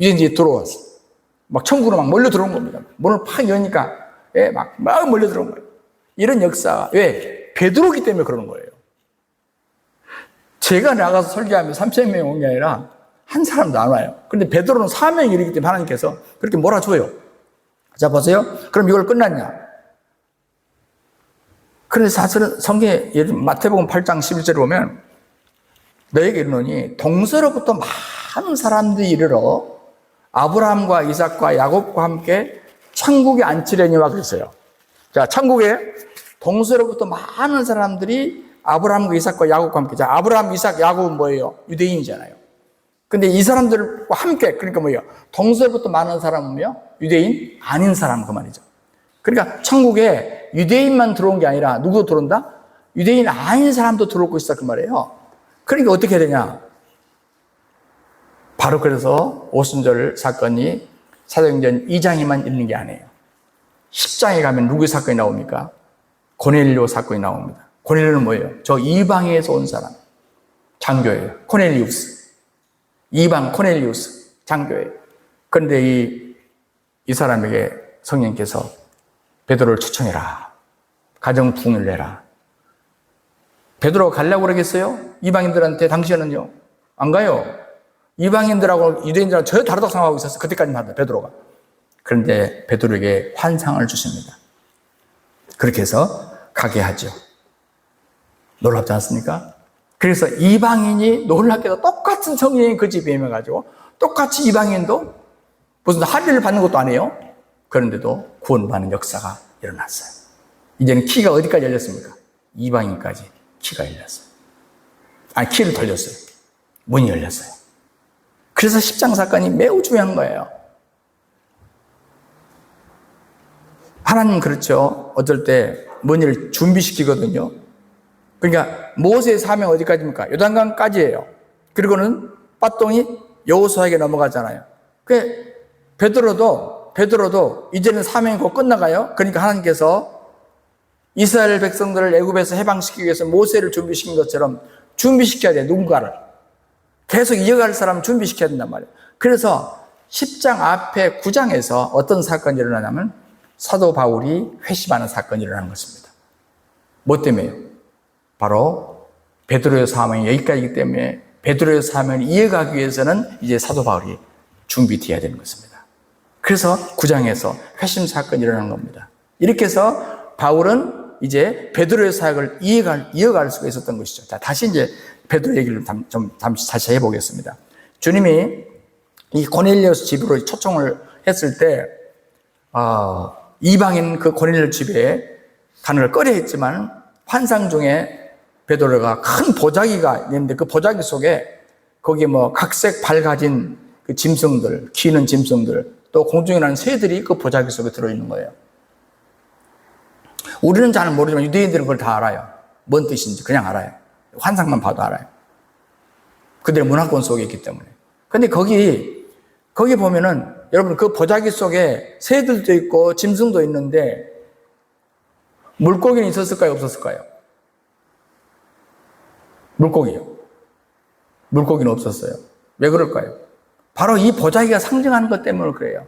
Speaker 1: 유대인들이 들어왔어. 막 천국으로 막 몰려 들어온 겁니다. 문을 팍 여니까, 예, 막 몰려 들어온 거예요. 이런 역사. 왜? 베드로기 때문에 그러는 거예요. 제가 나가서 설교하면 3,000명이 온 게 아니라 한 사람도 안 와요. 그런데 베드로는 사명이 이르기 때문에 하나님께서 그렇게 몰아줘요. 자, 보세요. 그럼 이걸 끝났냐? 그런데 사실은 성경에 마태복음 8장 11절에 보면 너에게 이르노니 동서로부터 많은 사람들이 이르러 아브라함과 이삭과 야곱과 함께 천국에 앉히려니와 그랬어요. 자, 천국에 동서로부터 많은 사람들이 아브라함과 이삭과 야곱과 함께. 자, 아브라함, 이삭, 야곱은 뭐예요? 유대인이잖아요. 근데 이 사람들과 함께, 그러니까 뭐예요? 동서로부터 많은 사람은 뭐예요? 유대인 아닌 사람 그 말이죠. 그러니까 천국에 유대인만 들어온 게 아니라 누구도 들어온다? 유대인 아닌 사람도 들어오고 있어 그 말이에요. 그러니까 어떻게 해야 되냐? 바로 그래서 오순절 사건이 사도행전 2장에만 있는 게 아니에요. 10장에 가면 누구의 사건이 나옵니까? 고넬료 사건이 나옵니다. 고넬료는 뭐예요? 저 이방에서 온 사람, 장교예요. 코넬리우스. 이방 코넬리우스, 장교예요. 그런데 이 사람에게 성령께서 베드로를 초청해라. 가정 부흥을 내라. 베드로가 가려고 그러겠어요? 이방인들한테 당신은요? 안 가요. 이방인들하고 유대인들하고 전혀 다르다고 생각하고 있었어요. 그때까지만 하다 베드로가. 그런데 베드로에게 환상을 주십니다. 그렇게 해서 가게 하죠. 놀랍지 않습니까? 그래서 이방인이 놀랍게도 똑같은 성령이 그 집에 임해가지고 똑같이 이방인도 무슨 할례를 받는 것도 아니에요. 그런데도 구원받는 역사가 일어났어요. 이제는 키가 어디까지 열렸습니까? 이방인까지 키가 열렸어요. 아니, 키를 돌렸어요. 문이 열렸어요. 그래서 10장 사건이 매우 중요한 거예요. 하나님은 그렇죠. 어떨 때 뭔 일을 준비시키거든요. 그러니까 모세의 사명 어디까지입니까? 요단강까지예요. 그리고는 밧동이 여호수아에게 넘어가잖아요. 그 베드로도 이제는 사명이 곧 끝나가요. 그러니까 하나님께서 이스라엘 백성들을 애굽에서 해방시키기 위해서 모세를 준비시킨 것처럼 준비시켜야 돼, 누군가를. 계속 이어갈 사람을 준비시켜야 된단 말이에요. 그래서 10장 앞에 9장에서 어떤 사건이 일어나냐면 사도 바울이 회심하는 사건이 일어나는 것입니다. 뭐 때문에요? 바로 베드로의 사명이 여기까지이기 때문에 베드로의 사명을 이어가기 위해서는 이제 사도 바울이 준비되어야 되는 것입니다. 그래서 9장에서 회심 사건이 일어나는 겁니다. 이렇게 해서 바울은 이제 베드로의 사역을 이어갈 수가 있었던 것이죠. 자, 다시 이제 베드로 얘기를 좀 다시 해보겠습니다. 주님이 이 고넬리오스 집으로 초청을 했을 때, 이방인 그 고넬리오스 집에 가는 걸 꺼려 했지만, 환상 중에 베드로가 큰 보자기가 있는데 그 보자기 속에 거기 뭐 각색 밝아진 그 짐승들, 기는 짐승들, 또 공중에 나는 새들이 그 보자기 속에 들어있는 거예요. 우리는 잘 모르지만 유대인들은 그걸 다 알아요. 뭔 뜻인지 그냥 알아요. 환상만 봐도 알아요. 그들의 문화권 속에 있기 때문에. 근데 거기 보면은 여러분 그 보자기 속에 새들도 있고 짐승도 있는데 물고기는 있었을까요? 없었을까요? 물고기요. 물고기는 없었어요. 왜 그럴까요? 바로 이 보자기가 상징하는 것 때문에 그래요.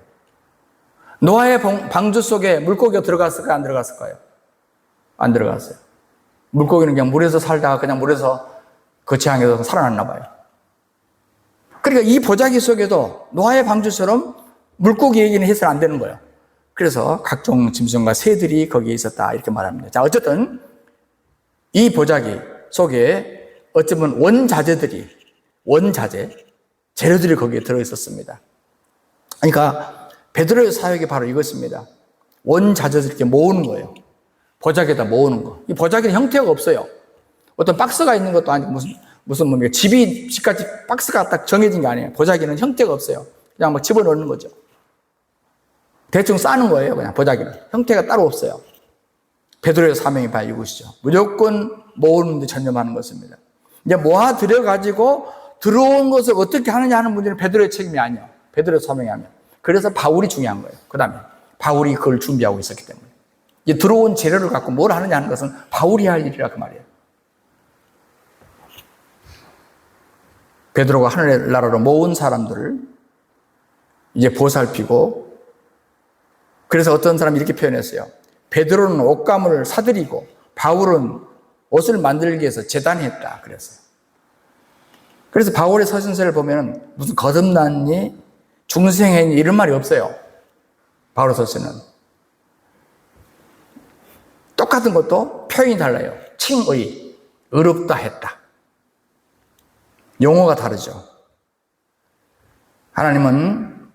Speaker 1: 노아의 방주 속에 물고기가 들어갔을까요? 안 들어갔을까요? 안 들어갔어요. 물고기는 그냥 물에서 살다가 그냥 물에서 거치항에서 살아났나 봐요. 그러니까 이 보자기 속에도 노아의 방주처럼 물고기 얘기는 해서는 안 되는 거예요. 그래서 각종 짐승과 새들이 거기에 있었다 이렇게 말합니다. 자, 어쨌든 이 보자기 속에 어쩌면 재료들이 거기에 들어있었습니다. 그러니까 베드로의 사역이 바로 이것입니다. 원자재들 이렇게 모으는 거예요. 보자기에다 모으는 거. 이 보자기는 형태가 없어요. 어떤 박스가 있는 것도 아니고 무슨 뭐 집같이 박스가 딱 정해진 게 아니에요. 보자기는 형태가 없어요. 그냥 막 집어넣는 거죠. 대충 싸는 거예요. 그냥 보자기는. 형태가 따로 없어요. 베드로의 사명이 바로 이것이죠. 무조건 모으는 데 전념하는 것입니다. 이제 모아 들여가지고 들어온 것을 어떻게 하느냐 하는 문제는 베드로의 책임이 아니에요. 베드로의 사명이 아니에요. 그래서 바울이 중요한 거예요. 그 다음에 바울이 그걸 준비하고 있었기 때문에. 이제 들어온 재료를 갖고 뭘 하느냐 하는 것은 바울이 할 일이라 그 말이에요. 베드로가 하늘나라로 모은 사람들을 이제 보살피고, 그래서 어떤 사람이 이렇게 표현했어요. 베드로는 옷감을 사들이고 바울은 옷을 만들기 위해서 제단했다 그랬어요. 그래서 바울의 서신서를 보면 무슨 거듭났니, 중생했니 이런 말이 없어요. 바울 서신은 똑같은 것도 표현이 달라요. 칭의, 의롭다 했다. 용어가 다르죠. 하나님은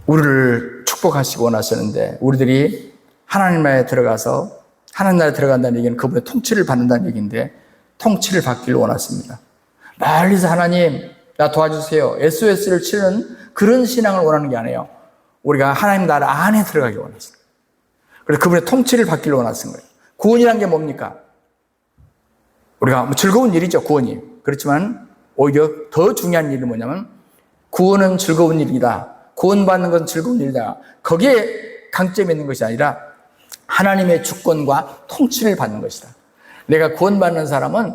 Speaker 1: 우리를 축복하시고 원하시는데 우리들이 하나님 나라에 들어가서, 하나님 나라에 들어간다는 얘기는 그분의 통치를 받는다는 얘기인데 통치를 받기를 원하십니다. 멀리서 하나님 나 도와주세요, SOS를 치는 그런 신앙을 원하는 게 아니에요. 우리가 하나님 나라 안에 들어가기 원하십니다. 그래서 그분의 통치를 받기를 원하시는 거예요. 구원이란 게 뭡니까? 우리가 즐거운 일이죠, 구원이. 그렇지만 오히려 더 중요한 일은 뭐냐면 구원은 즐거운 일이다, 구원받는 것은 즐거운 일이다, 거기에 강점이 있는 것이 아니라 하나님의 주권과 통치를 받는 것이다. 내가 구원받는 사람은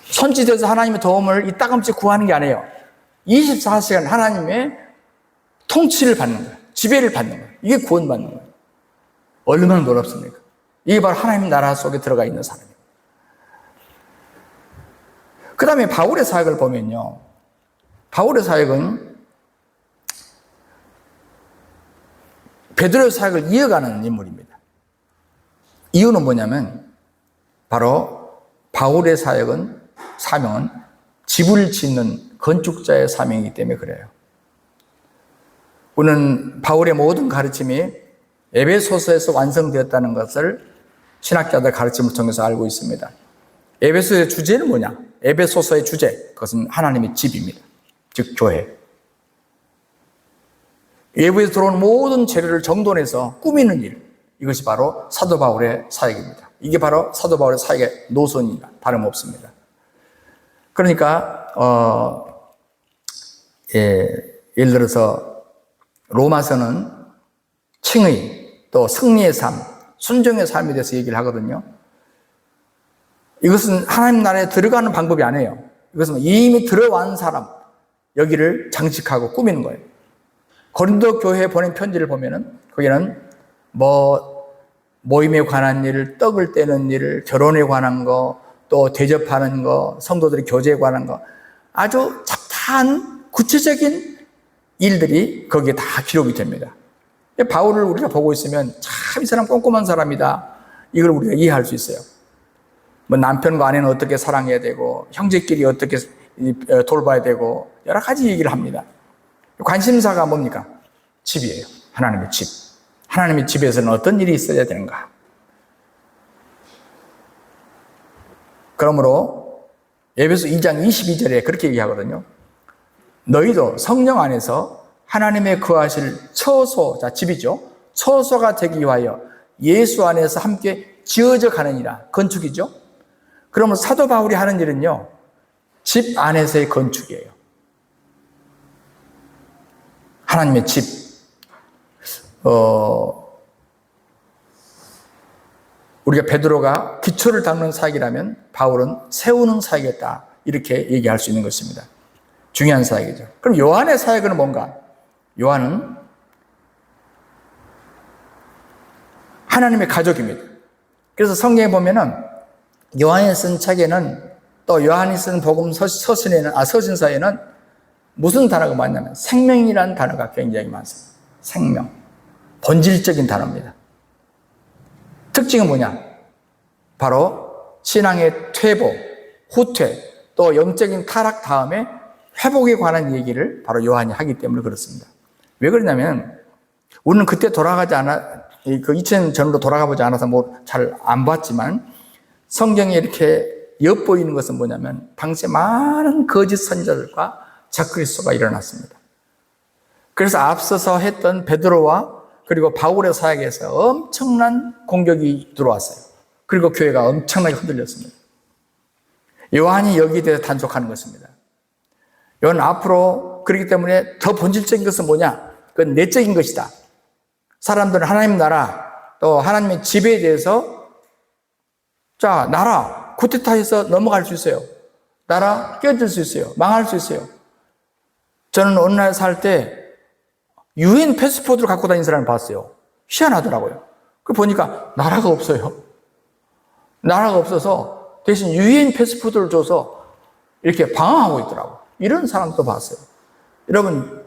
Speaker 1: 손짓해서 하나님의 도움을 이따금씩 구하는 게 아니에요. 24시간 하나님의 통치를 받는 거예요. 지배를 받는 거예요. 이게 구원받는 거예요. 얼마나 놀랍습니까? 이게 바로 하나님 나라 속에 들어가 있는 사람이에요. 그 다음에 바울의 사역을 보면요, 바울의 사역은 베드로의 사역을 이어가는 인물입니다. 이유는 뭐냐면 바로 바울의 사명은 집을 짓는 건축자의 사명이기 때문에 그래요. 우리는 바울의 모든 가르침이 에베소서에서 완성되었다는 것을 신학자들 가르침을 통해서 알고 있습니다. 에베소의 주제는 뭐냐? 에베소서의 주제, 그것은 하나님의 집입니다. 즉 교회. 외부에서 들어오는 모든 재료를 정돈해서 꾸미는 일, 이것이 바로 사도 바울의 사역입니다. 이게 바로 사도 바울의 사역의 노선입니다. 다름없습니다. 그러니까 예를 들어서 로마서는 칭의, 또 승리의 삶, 순종의 삶에 대해서 얘기를 하거든요. 이것은 하나님 나라에 들어가는 방법이 아니에요. 이것은 이미 들어온 사람, 여기를 장식하고 꾸미는 거예요. 고린도 교회에 보낸 편지를 보면은 거기는 모임에 관한 일, 떡을 떼는 일, 결혼에 관한 거, 또 대접하는 거, 성도들의 교제에 관한 거, 아주 잡다한 구체적인 일들이 거기에 다 기록이 됩니다. 바울을 우리가 보고 있으면 참 이 사람 꼼꼼한 사람이다. 이걸 우리가 이해할 수 있어요. 남편과 아내는 어떻게 사랑해야 되고, 형제끼리 어떻게 돌봐야 되고, 여러 가지 얘기를 합니다. 관심사가 뭡니까? 집이에요. 하나님의 집. 하나님의 집에서는 어떤 일이 있어야 되는가? 그러므로 에베소 2장 22절에 그렇게 얘기하거든요. 너희도 성령 안에서 하나님의 거하실 처소, 자, 집이죠. 처소가 되기 위하여 예수 안에서 함께 지어져 가느니라. 건축이죠. 그러면 사도 바울이 하는 일은요, 집 안에서의 건축이에요. 하나님의 집. 우리가 베드로가 기초를 닦는 사역이라면 바울은 세우는 사역이었다. 이렇게 얘기할 수 있는 것입니다. 중요한 사역이죠. 그럼 요한의 사역은 뭔가? 요한은 하나님의 가족입니다. 그래서 성경에 보면은 요한이 쓴 책에는, 또 요한이 쓴 복음 서신사에는 무슨 단어가 많냐면 생명이라는 단어가 굉장히 많습니다. 생명. 본질적인 단어입니다. 특징은 뭐냐? 바로 신앙의 퇴보, 후퇴, 또 영적인 타락 다음에 회복에 관한 얘기를 바로 요한이 하기 때문에 그렇습니다. 왜 그러냐면 우리는 그때 돌아가지 않아, 그 2000년 전으로 돌아가 보지 않아서 잘 안 봤지만 성경에 이렇게 엿보이는 것은 뭐냐면 당시에 많은 거짓 선지자들과 적그리스도가 일어났습니다. 그래서 앞서서 했던 베드로와 그리고 바울의 사역에서 엄청난 공격이 들어왔어요. 그리고 교회가 엄청나게 흔들렸습니다. 요한이 여기에 대해서 단속하는 것입니다. 요한 앞으로, 그렇기 때문에 더 본질적인 것은 뭐냐? 그건 내적인 것이다. 사람들은 하나님 나라, 또 하나님의 집에 대해서, 자, 나라, 쿠데타해서 넘어갈 수 있어요. 나라 깨질 수 있어요. 망할 수 있어요. 저는 어느 날 살 때 유엔 패스포드를 갖고 다니는 사람을 봤어요. 희한하더라고요. 그 보니까 나라가 없어요. 나라가 없어서 대신 유엔 패스포드를 줘서 이렇게 방황하고 있더라고요. 이런 사람도 봤어요. 여러분,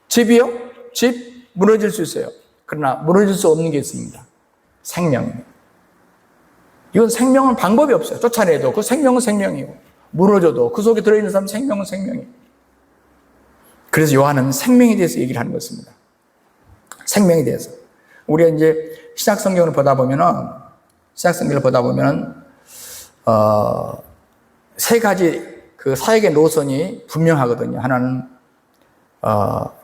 Speaker 1: 집이요? 집 무너질 수 있어요. 그러나 무너질 수 없는 게 있습니다. 생명입니다. 이건 생명은 방법이 없어요. 쫓아내도 그 생명은 생명이고, 무너져도 그 속에 들어있는 사람 생명은 생명이에요. 그래서 요한은 생명에 대해서 얘기를 하는 것입니다. 생명에 대해서. 우리가 이제 신약 성경을 보다 보면은, 세 가지 그 사역의 노선이 분명하거든요. 하나는,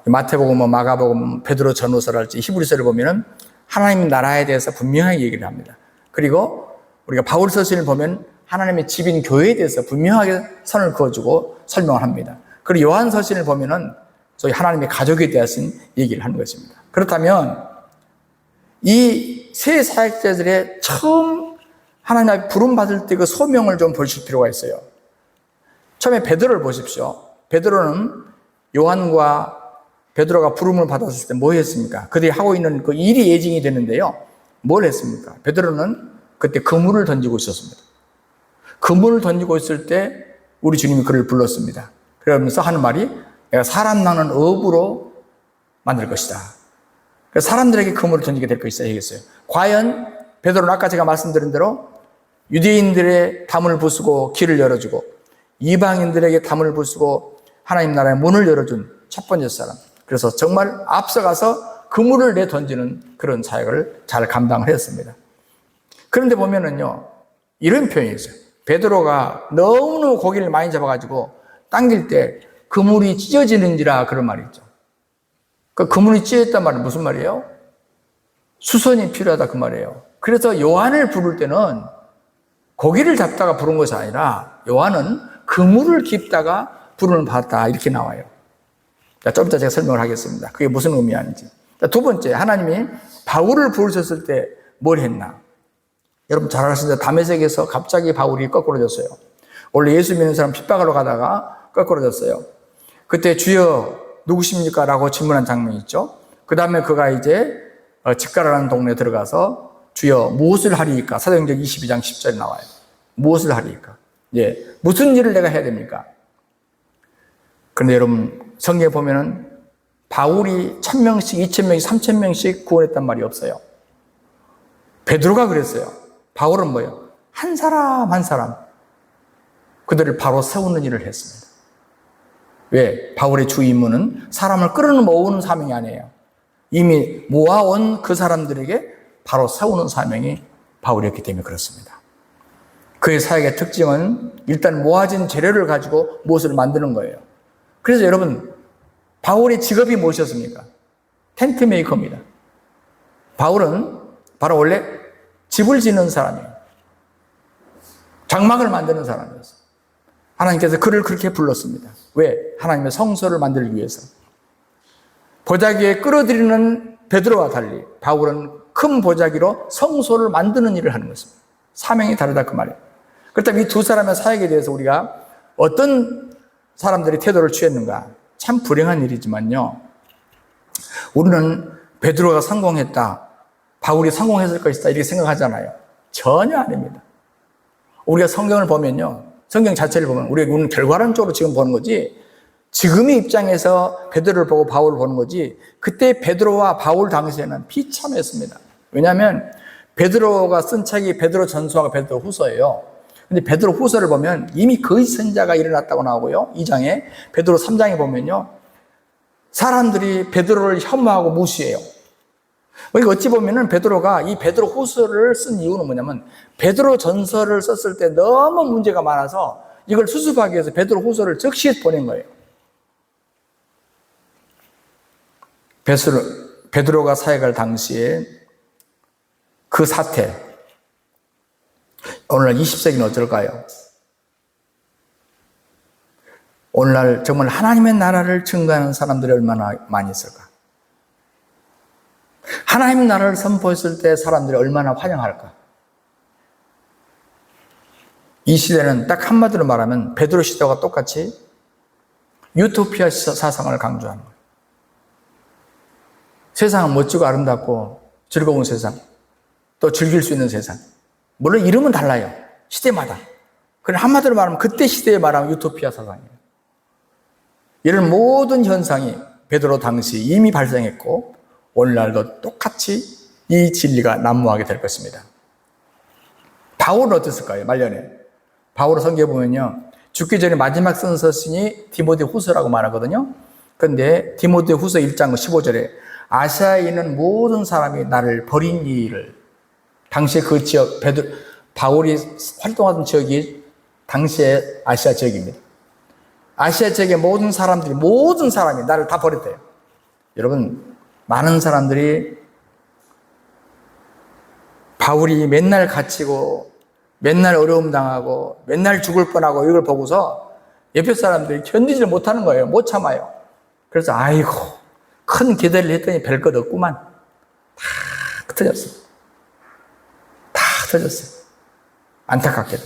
Speaker 1: 마태복음, 마가복음, 베드로 전후서랄지 히브리서를 보면은 하나님 나라에 대해서 분명하게 얘기를 합니다. 그리고 우리가 바울 서신을 보면 하나님의 집인 교회에 대해서 분명하게 선을 그어주고 설명을 합니다. 그리고 요한 서신을 보면은 소위 하나님의 가족에 대해서 얘기를 하는 것입니다. 그렇다면 이 세 사역자들의 처음 하나님 앞에 부름받을 때 그 소명을 좀 보실 필요가 있어요. 처음에 베드로를 보십시오. 베드로는 요한과 베드로가 부름을 받았을 때 뭐 했습니까? 그들이 하고 있는 그 일이 예증이 되는데요. 뭘 했습니까? 베드로는 그때 그물을 던지고 있었습니다. 그물을 던지고 있을 때 우리 주님이 그를 불렀습니다. 그러면서 하는 말이 내가 사람 낳는 업으로 만들 것이다. 그래서 사람들에게 그물을 던지게 될 것이다 얘기했어요. 과연 베드로는 아까 제가 말씀드린 대로 유대인들의 담을 부수고 길을 열어주고 이방인들에게 담을 부수고 하나님 나라의 문을 열어준 첫 번째 사람. 그래서 정말 앞서가서 그물을 내던지는 그런 사역을 잘 감당을 했습니다. 그런데 보면은요, 이런 표현이 있어요. 베드로가 너무 고기를 많이 잡아가지고 당길 때 그물이 찢어지는지라 그런 말이 있죠. 그 그물이 찢어졌단 말은 무슨 말이에요? 수선이 필요하다 그 말이에요. 그래서 요한을 부를 때는 고기를 잡다가 부른 것이 아니라 요한은 그물을 깁다가 부름을 받았다 이렇게 나와요. 자, 좀 이따 제가 설명을 하겠습니다. 그게 무슨 의미인지. 자, 두 번째, 하나님이 바울을 부르셨을 때 뭘 했나? 여러분 잘 아시죠? 다메섹에서 갑자기 바울이 거꾸로졌어요. 원래 예수 믿는 사람 핍박하러 가다가 거꾸로졌어요. 그때 주여 누구십니까? 라고 질문한 장면이 있죠. 그 다음에 그가 이제 직가라는 동네에 들어가서 주여 무엇을 하리이까? 사도행전 22장 10절에 나와요. 무엇을 하리이까? 예, 무슨 일을 내가 해야 됩니까? 그런데 여러분 성경에 보면은 바울이 1000명씩, 2000명씩, 3000명씩 구원했단 말이 없어요. 베드로가 그랬어요. 바울은 뭐예요? 한 사람 한 사람 그들을 바로 세우는 일을 했습니다. 왜? 바울의 주 임무는 사람을 끌어모으는 사명이 아니에요. 이미 모아온 그 사람들에게 바로 세우는 사명이 바울이었기 때문에 그렇습니다. 그의 사역의 특징은 일단 모아진 재료를 가지고 무엇을 만드는 거예요. 그래서 여러분 바울의 직업이 무엇이었습니까? 텐트 메이커입니다. 바울은 바로 원래 집을 짓는 사람이에요. 장막을 만드는 사람이었어요. 하나님께서 그를 그렇게 불렀습니다. 왜? 하나님의 성소를 만들기 위해서. 보자기에 끌어들이는 베드로와 달리 바울은 큰 보자기로 성소를 만드는 일을 하는 것입니다. 사명이 다르다 그 말이에요. 그렇다면 이 두 사람의 사역에 대해서 우리가 어떤 사람들이 태도를 취했는가? 참 불행한 일이지만요. 우리는 베드로가 성공했다, 바울이 성공했을 것이다 이렇게 생각하잖아요. 전혀 아닙니다. 우리가 성경을 보면요, 성경 자체를 보면 우리는 결과론적으로 지금 보는 거지, 지금의 입장에서 베드로를 보고 바울을 보는 거지, 그때 베드로와 바울 당시에는 비참했습니다. 왜냐하면 베드로가 쓴 책이 베드로 전서와 베드로 후서예요. 근데 베드로 후서를 보면 이미 거짓 선자가 일어났다고 나오고요. 2장에 베드로 3장에 보면요, 사람들이 베드로를 혐오하고 무시해요. 그러니까 어찌 보면은 베드로가 이 베드로 후서를 쓴 이유는 뭐냐면 베드로 전서를 썼을 때 너무 문제가 많아서 이걸 수습하기 위해서 베드로 후서를 즉시 보낸 거예요. 베드로가 사역할 당시에 그 사태, 오늘날 20세기는 어떨까요? 오늘날 정말 하나님의 나라를 증거하는 사람들이 얼마나 많이 있을까? 하나님의 나라를 선포했을 때 사람들이 얼마나 환영할까? 이 시대는 딱 한마디로 말하면 베드로 시대와 똑같이 유토피아 사상을 강조하는 거예요. 세상은 멋지고 아름답고 즐거운 세상, 또 즐길 수 있는 세상. 물론 이름은 달라요. 시대마다. 그럼 한마디로 말하면 그때 시대에 말하면 유토피아 사상이에요. 이런 모든 현상이 베드로 당시 이미 발생했고 오늘날도 똑같이 이 진리가 난무하게 될 것입니다. 바울은 어땠을까요? 말년에. 바울은 성경에 보면요, 죽기 전에 마지막 쓴 서신이 디모데 후서라고 말하거든요. 그런데 디모데 후서 1장 15절에 아시아에 있는 모든 사람이 나를 버린 일을, 당시에 그 지역, 바울이 활동하던 지역이 당시에 아시아 지역입니다. 아시아 지역의 모든 사람이 나를 다 버렸대요. 여러분, 많은 사람들이 바울이 맨날 갇히고 맨날 어려움 당하고 맨날 죽을 뻔하고 이걸 보고서 옆에 사람들이 견디질 못하는 거예요. 못 참아요. 그래서 아이고 큰 기대를 했더니 별것 없구만. 다 터졌어요. 다 터졌어요. 안타깝게도.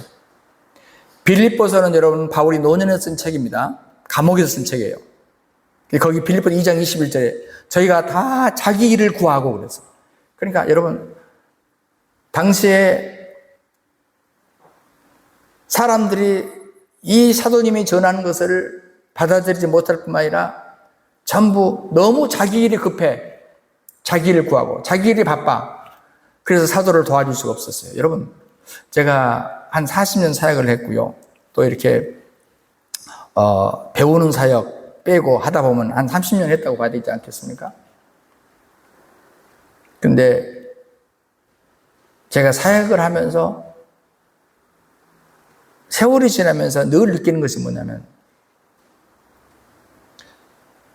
Speaker 1: 빌립보서는 여러분 바울이 노년에 쓴 책입니다. 감옥에서 쓴 책이에요. 거기 빌립보 2장 21절에 저희가 다 자기 일을 구하고 그랬어요. 그러니까 여러분, 당시에 사람들이 이 사도님이 전하는 것을 받아들이지 못할 뿐만 아니라 전부 너무 자기 일이 급해, 자기 일을 구하고 자기 일이 바빠. 그래서 사도를 도와줄 수가 없었어요. 여러분, 제가 한 40년 사역을 했고요, 또 이렇게 배우는 사역 빼고 하다 보면 한 30년 했다고 봐야 되지 않겠습니까? 근데 제가 사역을 하면서 세월이 지나면서 늘 느끼는 것이 뭐냐면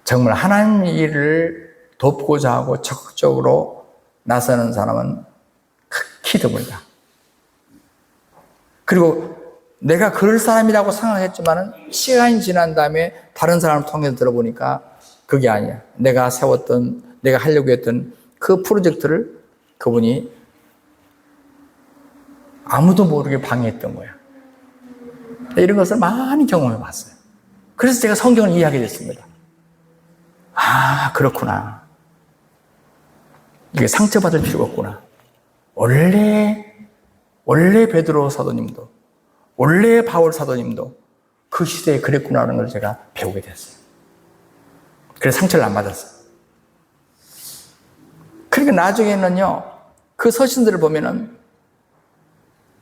Speaker 1: 정말 하나님 일을 돕고자 하고 적극적으로 나서는 사람은 극히 드물다. 그리고 내가 그럴 사람이라고 생각했지만은 시간이 지난 다음에 다른 사람을 통해서 들어보니까 그게 아니야. 내가 세웠던, 내가 하려고 했던 그 프로젝트를 그분이 아무도 모르게 방해했던 거야. 이런 것을 많이 경험해 봤어요. 그래서 제가 성경을 이해하게 됐습니다. 아, 그렇구나. 이게 상처받을 필요가 없구나. 원래 베드로 사도님도, 원래 바울 사도님도 그 시대에 그랬구나라는 걸 제가 배우게 됐어요. 그래서 상처를 안 받았어요. 그러니까 나중에는요, 그 서신들을 보면은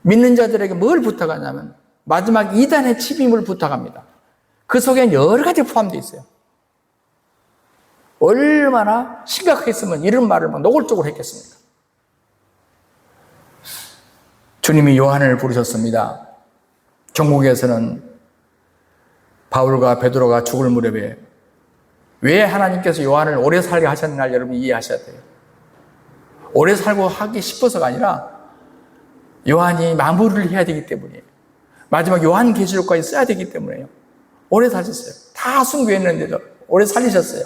Speaker 1: 믿는 자들에게 뭘 부탁하냐면 마지막 이단의 침임을 부탁합니다. 그 속에는 여러 가지 포함되어 있어요. 얼마나 심각했으면 이런 말을 막 노골적으로 했겠습니까? 주님이 요한을 부르셨습니다. 종국에서는 바울과 베드로가 죽을 무렵에 왜 하나님께서 요한을 오래 살게 하셨나 여러분 이해하셔야 돼요. 오래 살고 하기 싶어서가 아니라 요한이 마무리를 해야 되기 때문이에요. 마지막 요한계시록까지 써야 되기 때문에요. 오래 사셨어요. 다 순교했는데도 오래 살리셨어요.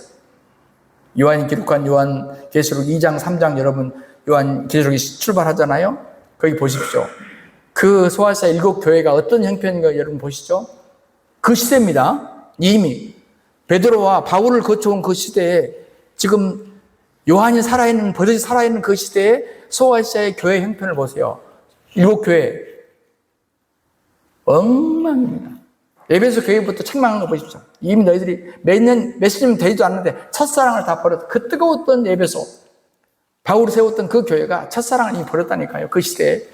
Speaker 1: 요한이 기록한 요한계시록 2장, 3장 여러분 요한계시록이 출발하잖아요. 거기 보십시오. 그 소아시아 7교회가 어떤 형편인가 여러분 보시죠. 그 시대입니다. 이미 베드로와 바울을 거쳐온 그 시대에 지금 요한이 살아있는, 버젓이 살아있는 그 시대에 소아시아의 교회 형편을 보세요. 7교회. 엉망입니다. 에베소 교회부터 책망한 거 보십시오. 이미 너희들이 몇십 년 되지도 않는데 첫사랑을 다 버렸다. 그 뜨거웠던 에베소. 바울이 세웠던 그 교회가 첫사랑을 이미 버렸다니까요. 그 시대에.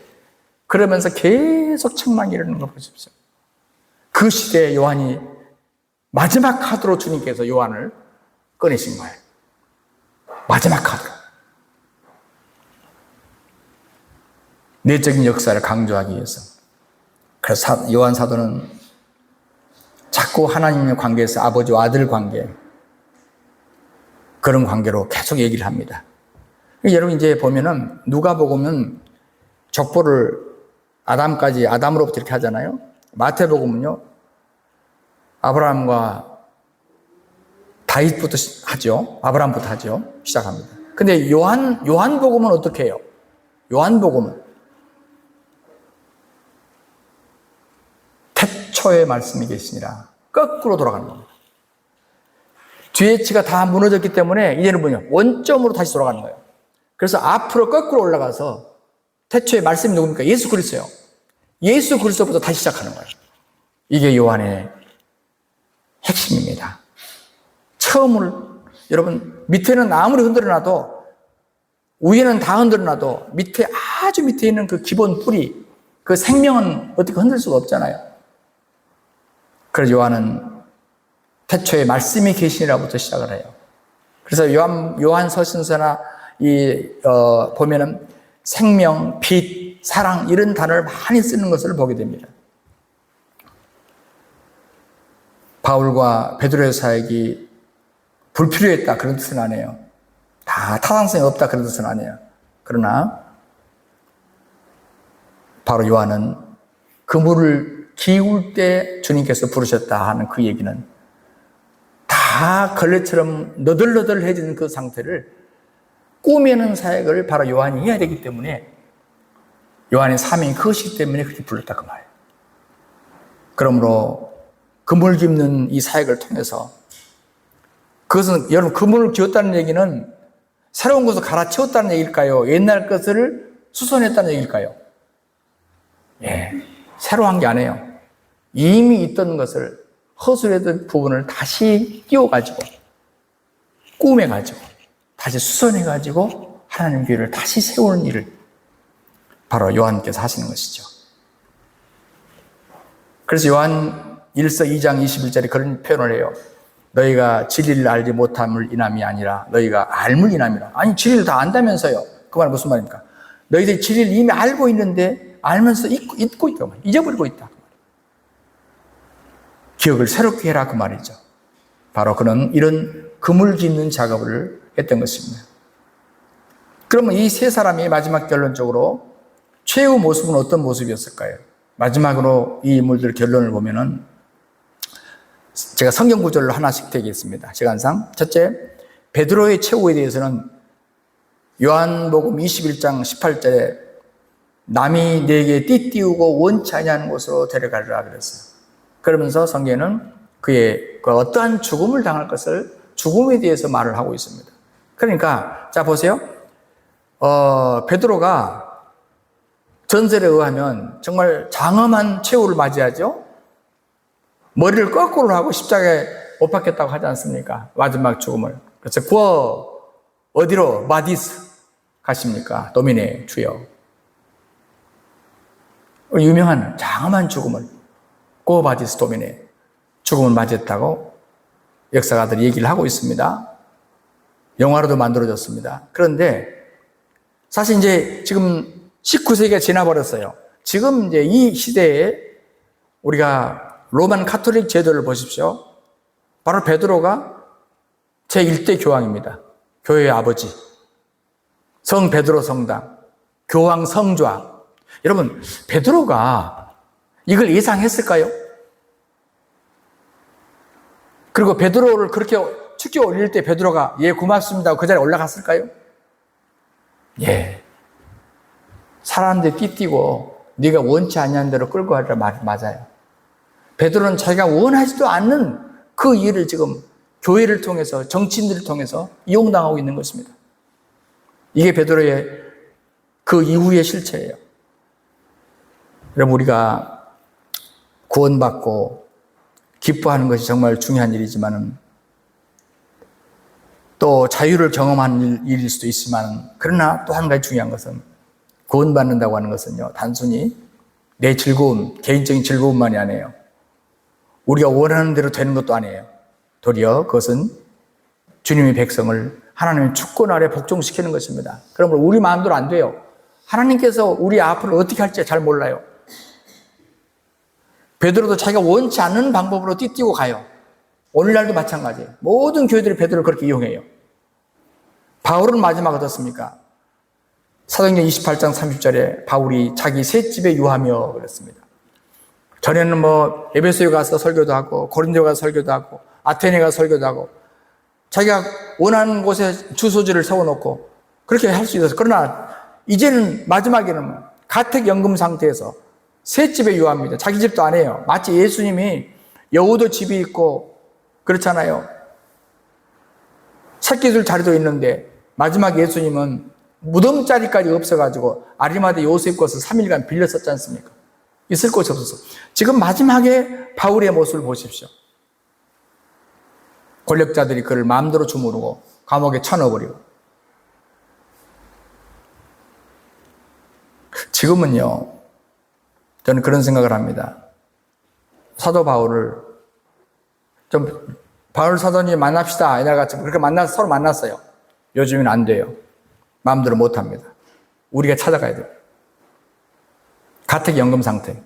Speaker 1: 그러면서 계속 책망이 이러는 거 보십시오. 그 시대에 요한이 마지막 카드로 주님께서 요한을 꺼내신 거예요. 마지막 카드로. 내적인 역사를 강조하기 위해서. 그래서 요한 사도는 자꾸 하나님의 관계에서 아버지와 아들 관계, 그런 관계로 계속 얘기를 합니다. 여러분 이제 보면은 누가복음은 족보를 아담으로부터 이렇게 하잖아요. 마태복음은요, 아브라함과 다윗부터 하죠. 아브라함부터 하죠. 시작합니다. 근데 요한복음은 어떻게 해요? 요한복음은 태초에 말씀이 계시니라. 거꾸로 돌아가는 겁니다. 뒤에 치가 다 무너졌기 때문에 이제는 뭐냐? 원점으로 다시 돌아가는 거예요. 그래서 앞으로 거꾸로 올라가서 태초에 말씀이 누굽니까? 예수 그리스도예요. 예수 그리스도부터 다시 시작하는 거예요. 이게 요한의 핵심입니다. 여러분 밑에는 아무리 흔들어놔도 위에는 다 흔들어놔도 아주 밑에 있는 그 기본 뿌리, 그 생명은 어떻게 흔들 수가 없잖아요. 그래서 요한은 태초에 말씀이 계시니라부터 시작을 해요. 그래서 요한 서신서나 보면은 생명, 빛, 사랑 이런 단어를 많이 쓰는 것을 보게 됩니다. 바울과 베드로의 사역이 불필요했다 그런 뜻은 아니에요. 다 타당성이 없다 그런 뜻은 아니에요. 그러나 바로 요한은 그물을 기울 때 주님께서 부르셨다 하는 그 얘기는 다 걸레처럼 너덜너덜해지는 그 상태를 꾸미는 사역을 바로 요한이 해야 되기 때문에 요한의 사명이 그것이기 때문에 그렇게 불렀다 그 말이에요. 그러므로 그물 깁는 이 사역을 통해서 그것은 여러분 그물을 기웠다는 얘기는 새로운 것을 갈아치웠다는 얘기일까요? 옛날 것을 수선했다는 얘기일까요? 예, 새로 한 게 아니에요. 이미 있던 것을 허술했던 부분을 다시 끼워가지고 꾸며가지고 다시 수선해가지고 하나님 교회를 다시 세우는 일을 바로 요한께서 하시는 것이죠. 그래서 요한 1서 2장 21절에 그런 표현을 해요. 너희가 진리를 알지 못함을 인함이 아니라 너희가 알물 인함이라. 아니 진리를 다 안다면서요. 그 말은 무슨 말입니까? 너희들이 진리를 이미 알고 있는데 알면서 잊고 있다. 잊어버리고 있다. 기억을 새롭게 해라 그 말이죠. 바로 그는 이런 그물 깃는 작업을 했던 것입니다. 그러면 이 세 사람이 마지막 결론적으로 최후 모습은 어떤 모습이었을까요? 마지막으로 이 인물들 결론을 보면은 제가 성경 구절로 하나씩 되겠습니다. 시간상. 첫째, 베드로의 최후에 대해서는 요한복음 21장 18절에 남이 내게 띠띠우고 원치 아니하는 곳으로 데려가리라 그랬어요. 그러면서 성경에는 그의 그 어떠한 죽음을 당할 것을 죽음에 대해서 말을 하고 있습니다. 그러니까 자 보세요. 베드로가 전설에 의하면 정말 장엄한 최후를 맞이하죠. 머리를 거꾸로 하고 십자가에 못 박혔다고 하지 않습니까? 마지막 죽음을. 그래서 구어 어디로 마디스 가십니까? 도미네 주여. 유명한 장엄한 죽음을 구어 마디스 도미네 죽음을 맞이했다고 역사가들이 얘기를 하고 있습니다. 영화로도 만들어졌습니다. 그런데 사실 이제 지금 19세기가 지나버렸어요. 지금 이제 이 시대에 우리가 로만 카톨릭 제도를 보십시오. 바로 베드로가 제1대 교황입니다. 교회의 아버지. 성 베드로 성당, 교황 성좌. 여러분, 베드로가 이걸 예상했을까요? 그리고 베드로를 그렇게 축기 올릴 때 베드로가 예 고맙습니다 하고 그 자리에 올라갔을까요? 예. 사람들이 띠띠고 네가 원치 않냐는 대로 끌고 가리라 맞아요. 베드로는 자기가 원하지도 않는 그 일을 지금 교회를 통해서 정치인들을 통해서 이용당하고 있는 것입니다. 이게 베드로의 그 이후의 실체예요. 여러분 우리가 구원받고 기뻐하는 것이 정말 중요한 일이지만 또 자유를 경험하는 일일 수도 있지만 그러나 또 한 가지 중요한 것은 구원받는다고 하는 것은요 단순히 내 즐거움, 개인적인 즐거움만이 아니에요. 우리가 원하는 대로 되는 것도 아니에요. 도리어 그것은 주님의 백성을 하나님의 주권 아래 복종시키는 것입니다. 그러므로 우리 마음대로 안 돼요. 하나님께서 우리 앞을 어떻게 할지 잘 몰라요. 베드로도 자기가 원치 않는 방법으로 띠띠고 가요. 오늘날도 마찬가지예요. 모든 교회들이 베드로를 그렇게 이용해요. 바울은 마지막 어떻습니까? 사도행전 28장 30절에 바울이 자기 셋집에 유하며 그랬습니다. 전에는 뭐 에베소에 가서 설교도 하고 고린도에 가서 설교도 하고 아테네에 가서 설교도 하고 자기가 원하는 곳에 주소지를 세워놓고 그렇게 할 수 있었어요. 그러나 이제는 마지막에는 가택연금 상태에서 셋집에 유합니다. 자기 집도 안 해요. 마치 예수님이 여우도 집이 있고 그렇잖아요. 새끼들 자리도 있는데 마지막 예수님은 무덤 자리까지 없어가지고 아리마대 요셉 곳을 3일간 빌렸었지 않습니까? 있을 곳이 없어서. 지금 마지막에 바울의 모습을 보십시오. 권력자들이 그를 마음대로 주무르고 감옥에 쳐넣어버리고. 지금은요, 저는 그런 생각을 합니다. 사도 바울을 좀 바울 사도님 만납시다 이래가지고 그렇게 서로 만났어요. 요즘은 안 돼요. 마음대로 못 합니다. 우리가 찾아가야 돼요. 가택연금 상태.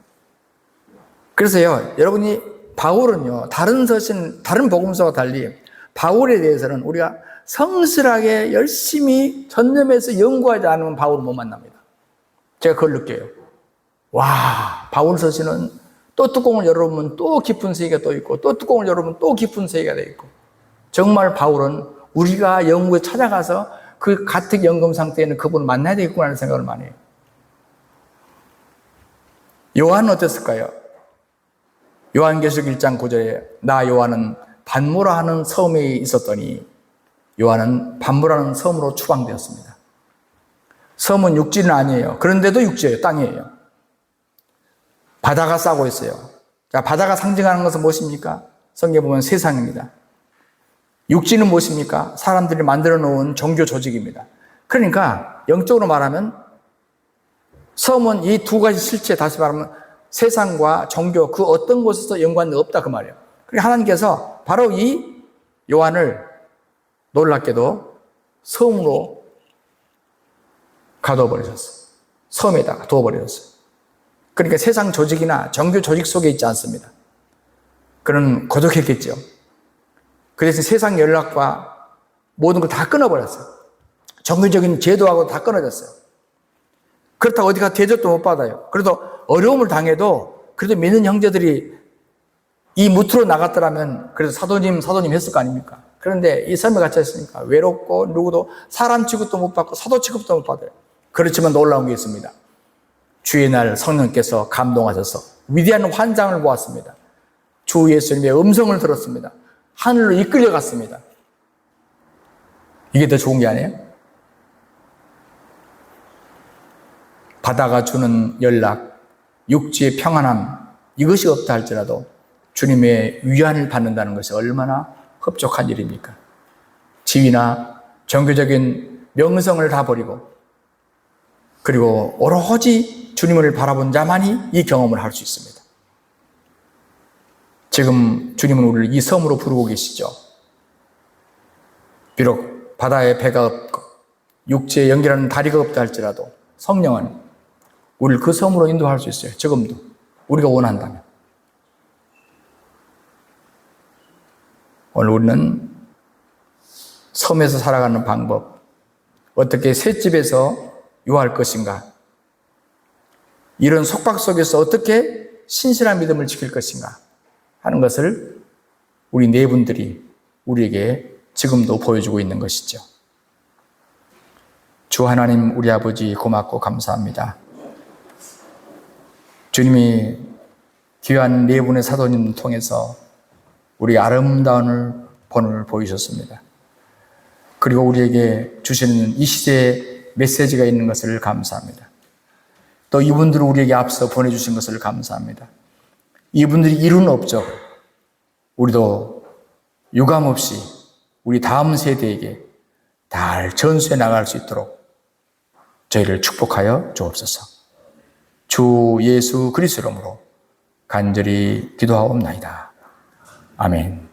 Speaker 1: 그래서요, 여러분이 바울은요, 다른 서신, 다른 복음서와 달리 바울에 대해서는 우리가 성실하게 열심히 전념해서 연구하지 않으면 바울을 못 만납니다. 제가 그걸 느껴요. 와, 바울 서신은 또 뚜껑을 열어보면 또 깊은 세계가 또 있고 또 뚜껑을 열어보면 또 깊은 세계가 돼 있고 정말 바울은 우리가 영국에 찾아가서 그 가택연금 상태에는 그분을 만나야 되겠구나 하는 생각을 많이 해요. 요한은 어땠을까요? 요한계시록 1장 9절에 나 요한은 반모라 하는 섬에 있었더니 요한은 반모라는 섬으로 추방되었습니다. 섬은 육지는 아니에요. 그런데도 육지예요. 땅이에요. 바다가 싸고 있어요. 자, 바다가 상징하는 것은 무엇입니까? 성경에 보면 세상입니다. 육지는 무엇입니까? 사람들이 만들어 놓은 종교 조직입니다. 그러니까 영적으로 말하면 섬은 이 두 가지 실체, 다시 말하면 세상과 종교 그 어떤 곳에서 연관이 없다 그 말이에요. 그러니까 하나님께서 바로 이 요한을 놀랍게도 섬으로 가둬 버리셨어요. 섬에다가 두어 버리셨어요. 그러니까 세상 조직이나 종교 조직 속에 있지 않습니다. 그는 고독했겠죠. 그 대신 세상 연락과 모든 걸 다 끊어버렸어요. 종교적인 제도하고 다 끊어졌어요. 그렇다고 어디 가서 대접도 못 받아요. 그래도 어려움을 당해도 그래도 믿는 형제들이 이 무트로 나갔더라면 그래도 사도님 했을 거 아닙니까? 그런데 이 섬에 갇혀 있으니까 외롭고 누구도 사람 취급도 못 받고 사도 취급도 못 받아요. 그렇지만 놀라운 게 있습니다. 주의 날 성령께서 감동하셔서 위대한 환상을 보았습니다. 주 예수님의 음성을 들었습니다. 하늘로 이끌려 갔습니다. 이게 더 좋은 게 아니에요? 바다가 주는 연락, 육지의 평안함, 이것이 없다 할지라도 주님의 위안을 받는다는 것이 얼마나 흡족한 일입니까? 지위나 종교적인 명성을 다 버리고 그리고 오로지 주님을 바라본 자만이 이 경험을 할 수 있습니다. 지금 주님은 우리를 이 섬으로 부르고 계시죠. 비록 바다에 배가 없고 육지에 연결하는 다리가 없다 할지라도 성령은 우리를 그 섬으로 인도할 수 있어요. 지금도 우리가 원한다면. 오늘 우리는 섬에서 살아가는 방법, 어떻게 셋집에서 유할 것인가, 이런 속박 속에서 어떻게 신실한 믿음을 지킬 것인가 하는 것을 우리 네 분들이 우리에게 지금도 보여주고 있는 것이죠. 주 하나님 우리 아버지 고맙고 감사합니다. 주님이 귀한 네 분의 사도님 통해서 우리 아름다운 본을 보이셨습니다. 그리고 우리에게 주시는 이 시대의 메시지가 있는 것을 감사합니다. 또 이분들을 우리에게 앞서 보내주신 것을 감사합니다. 이분들이 이룬 업적, 우리도 유감없이 우리 다음 세대에게 잘 전수해 나갈 수 있도록 저희를 축복하여 주옵소서. 주 예수 그리스도 이름으로 간절히 기도하옵나이다. 아멘.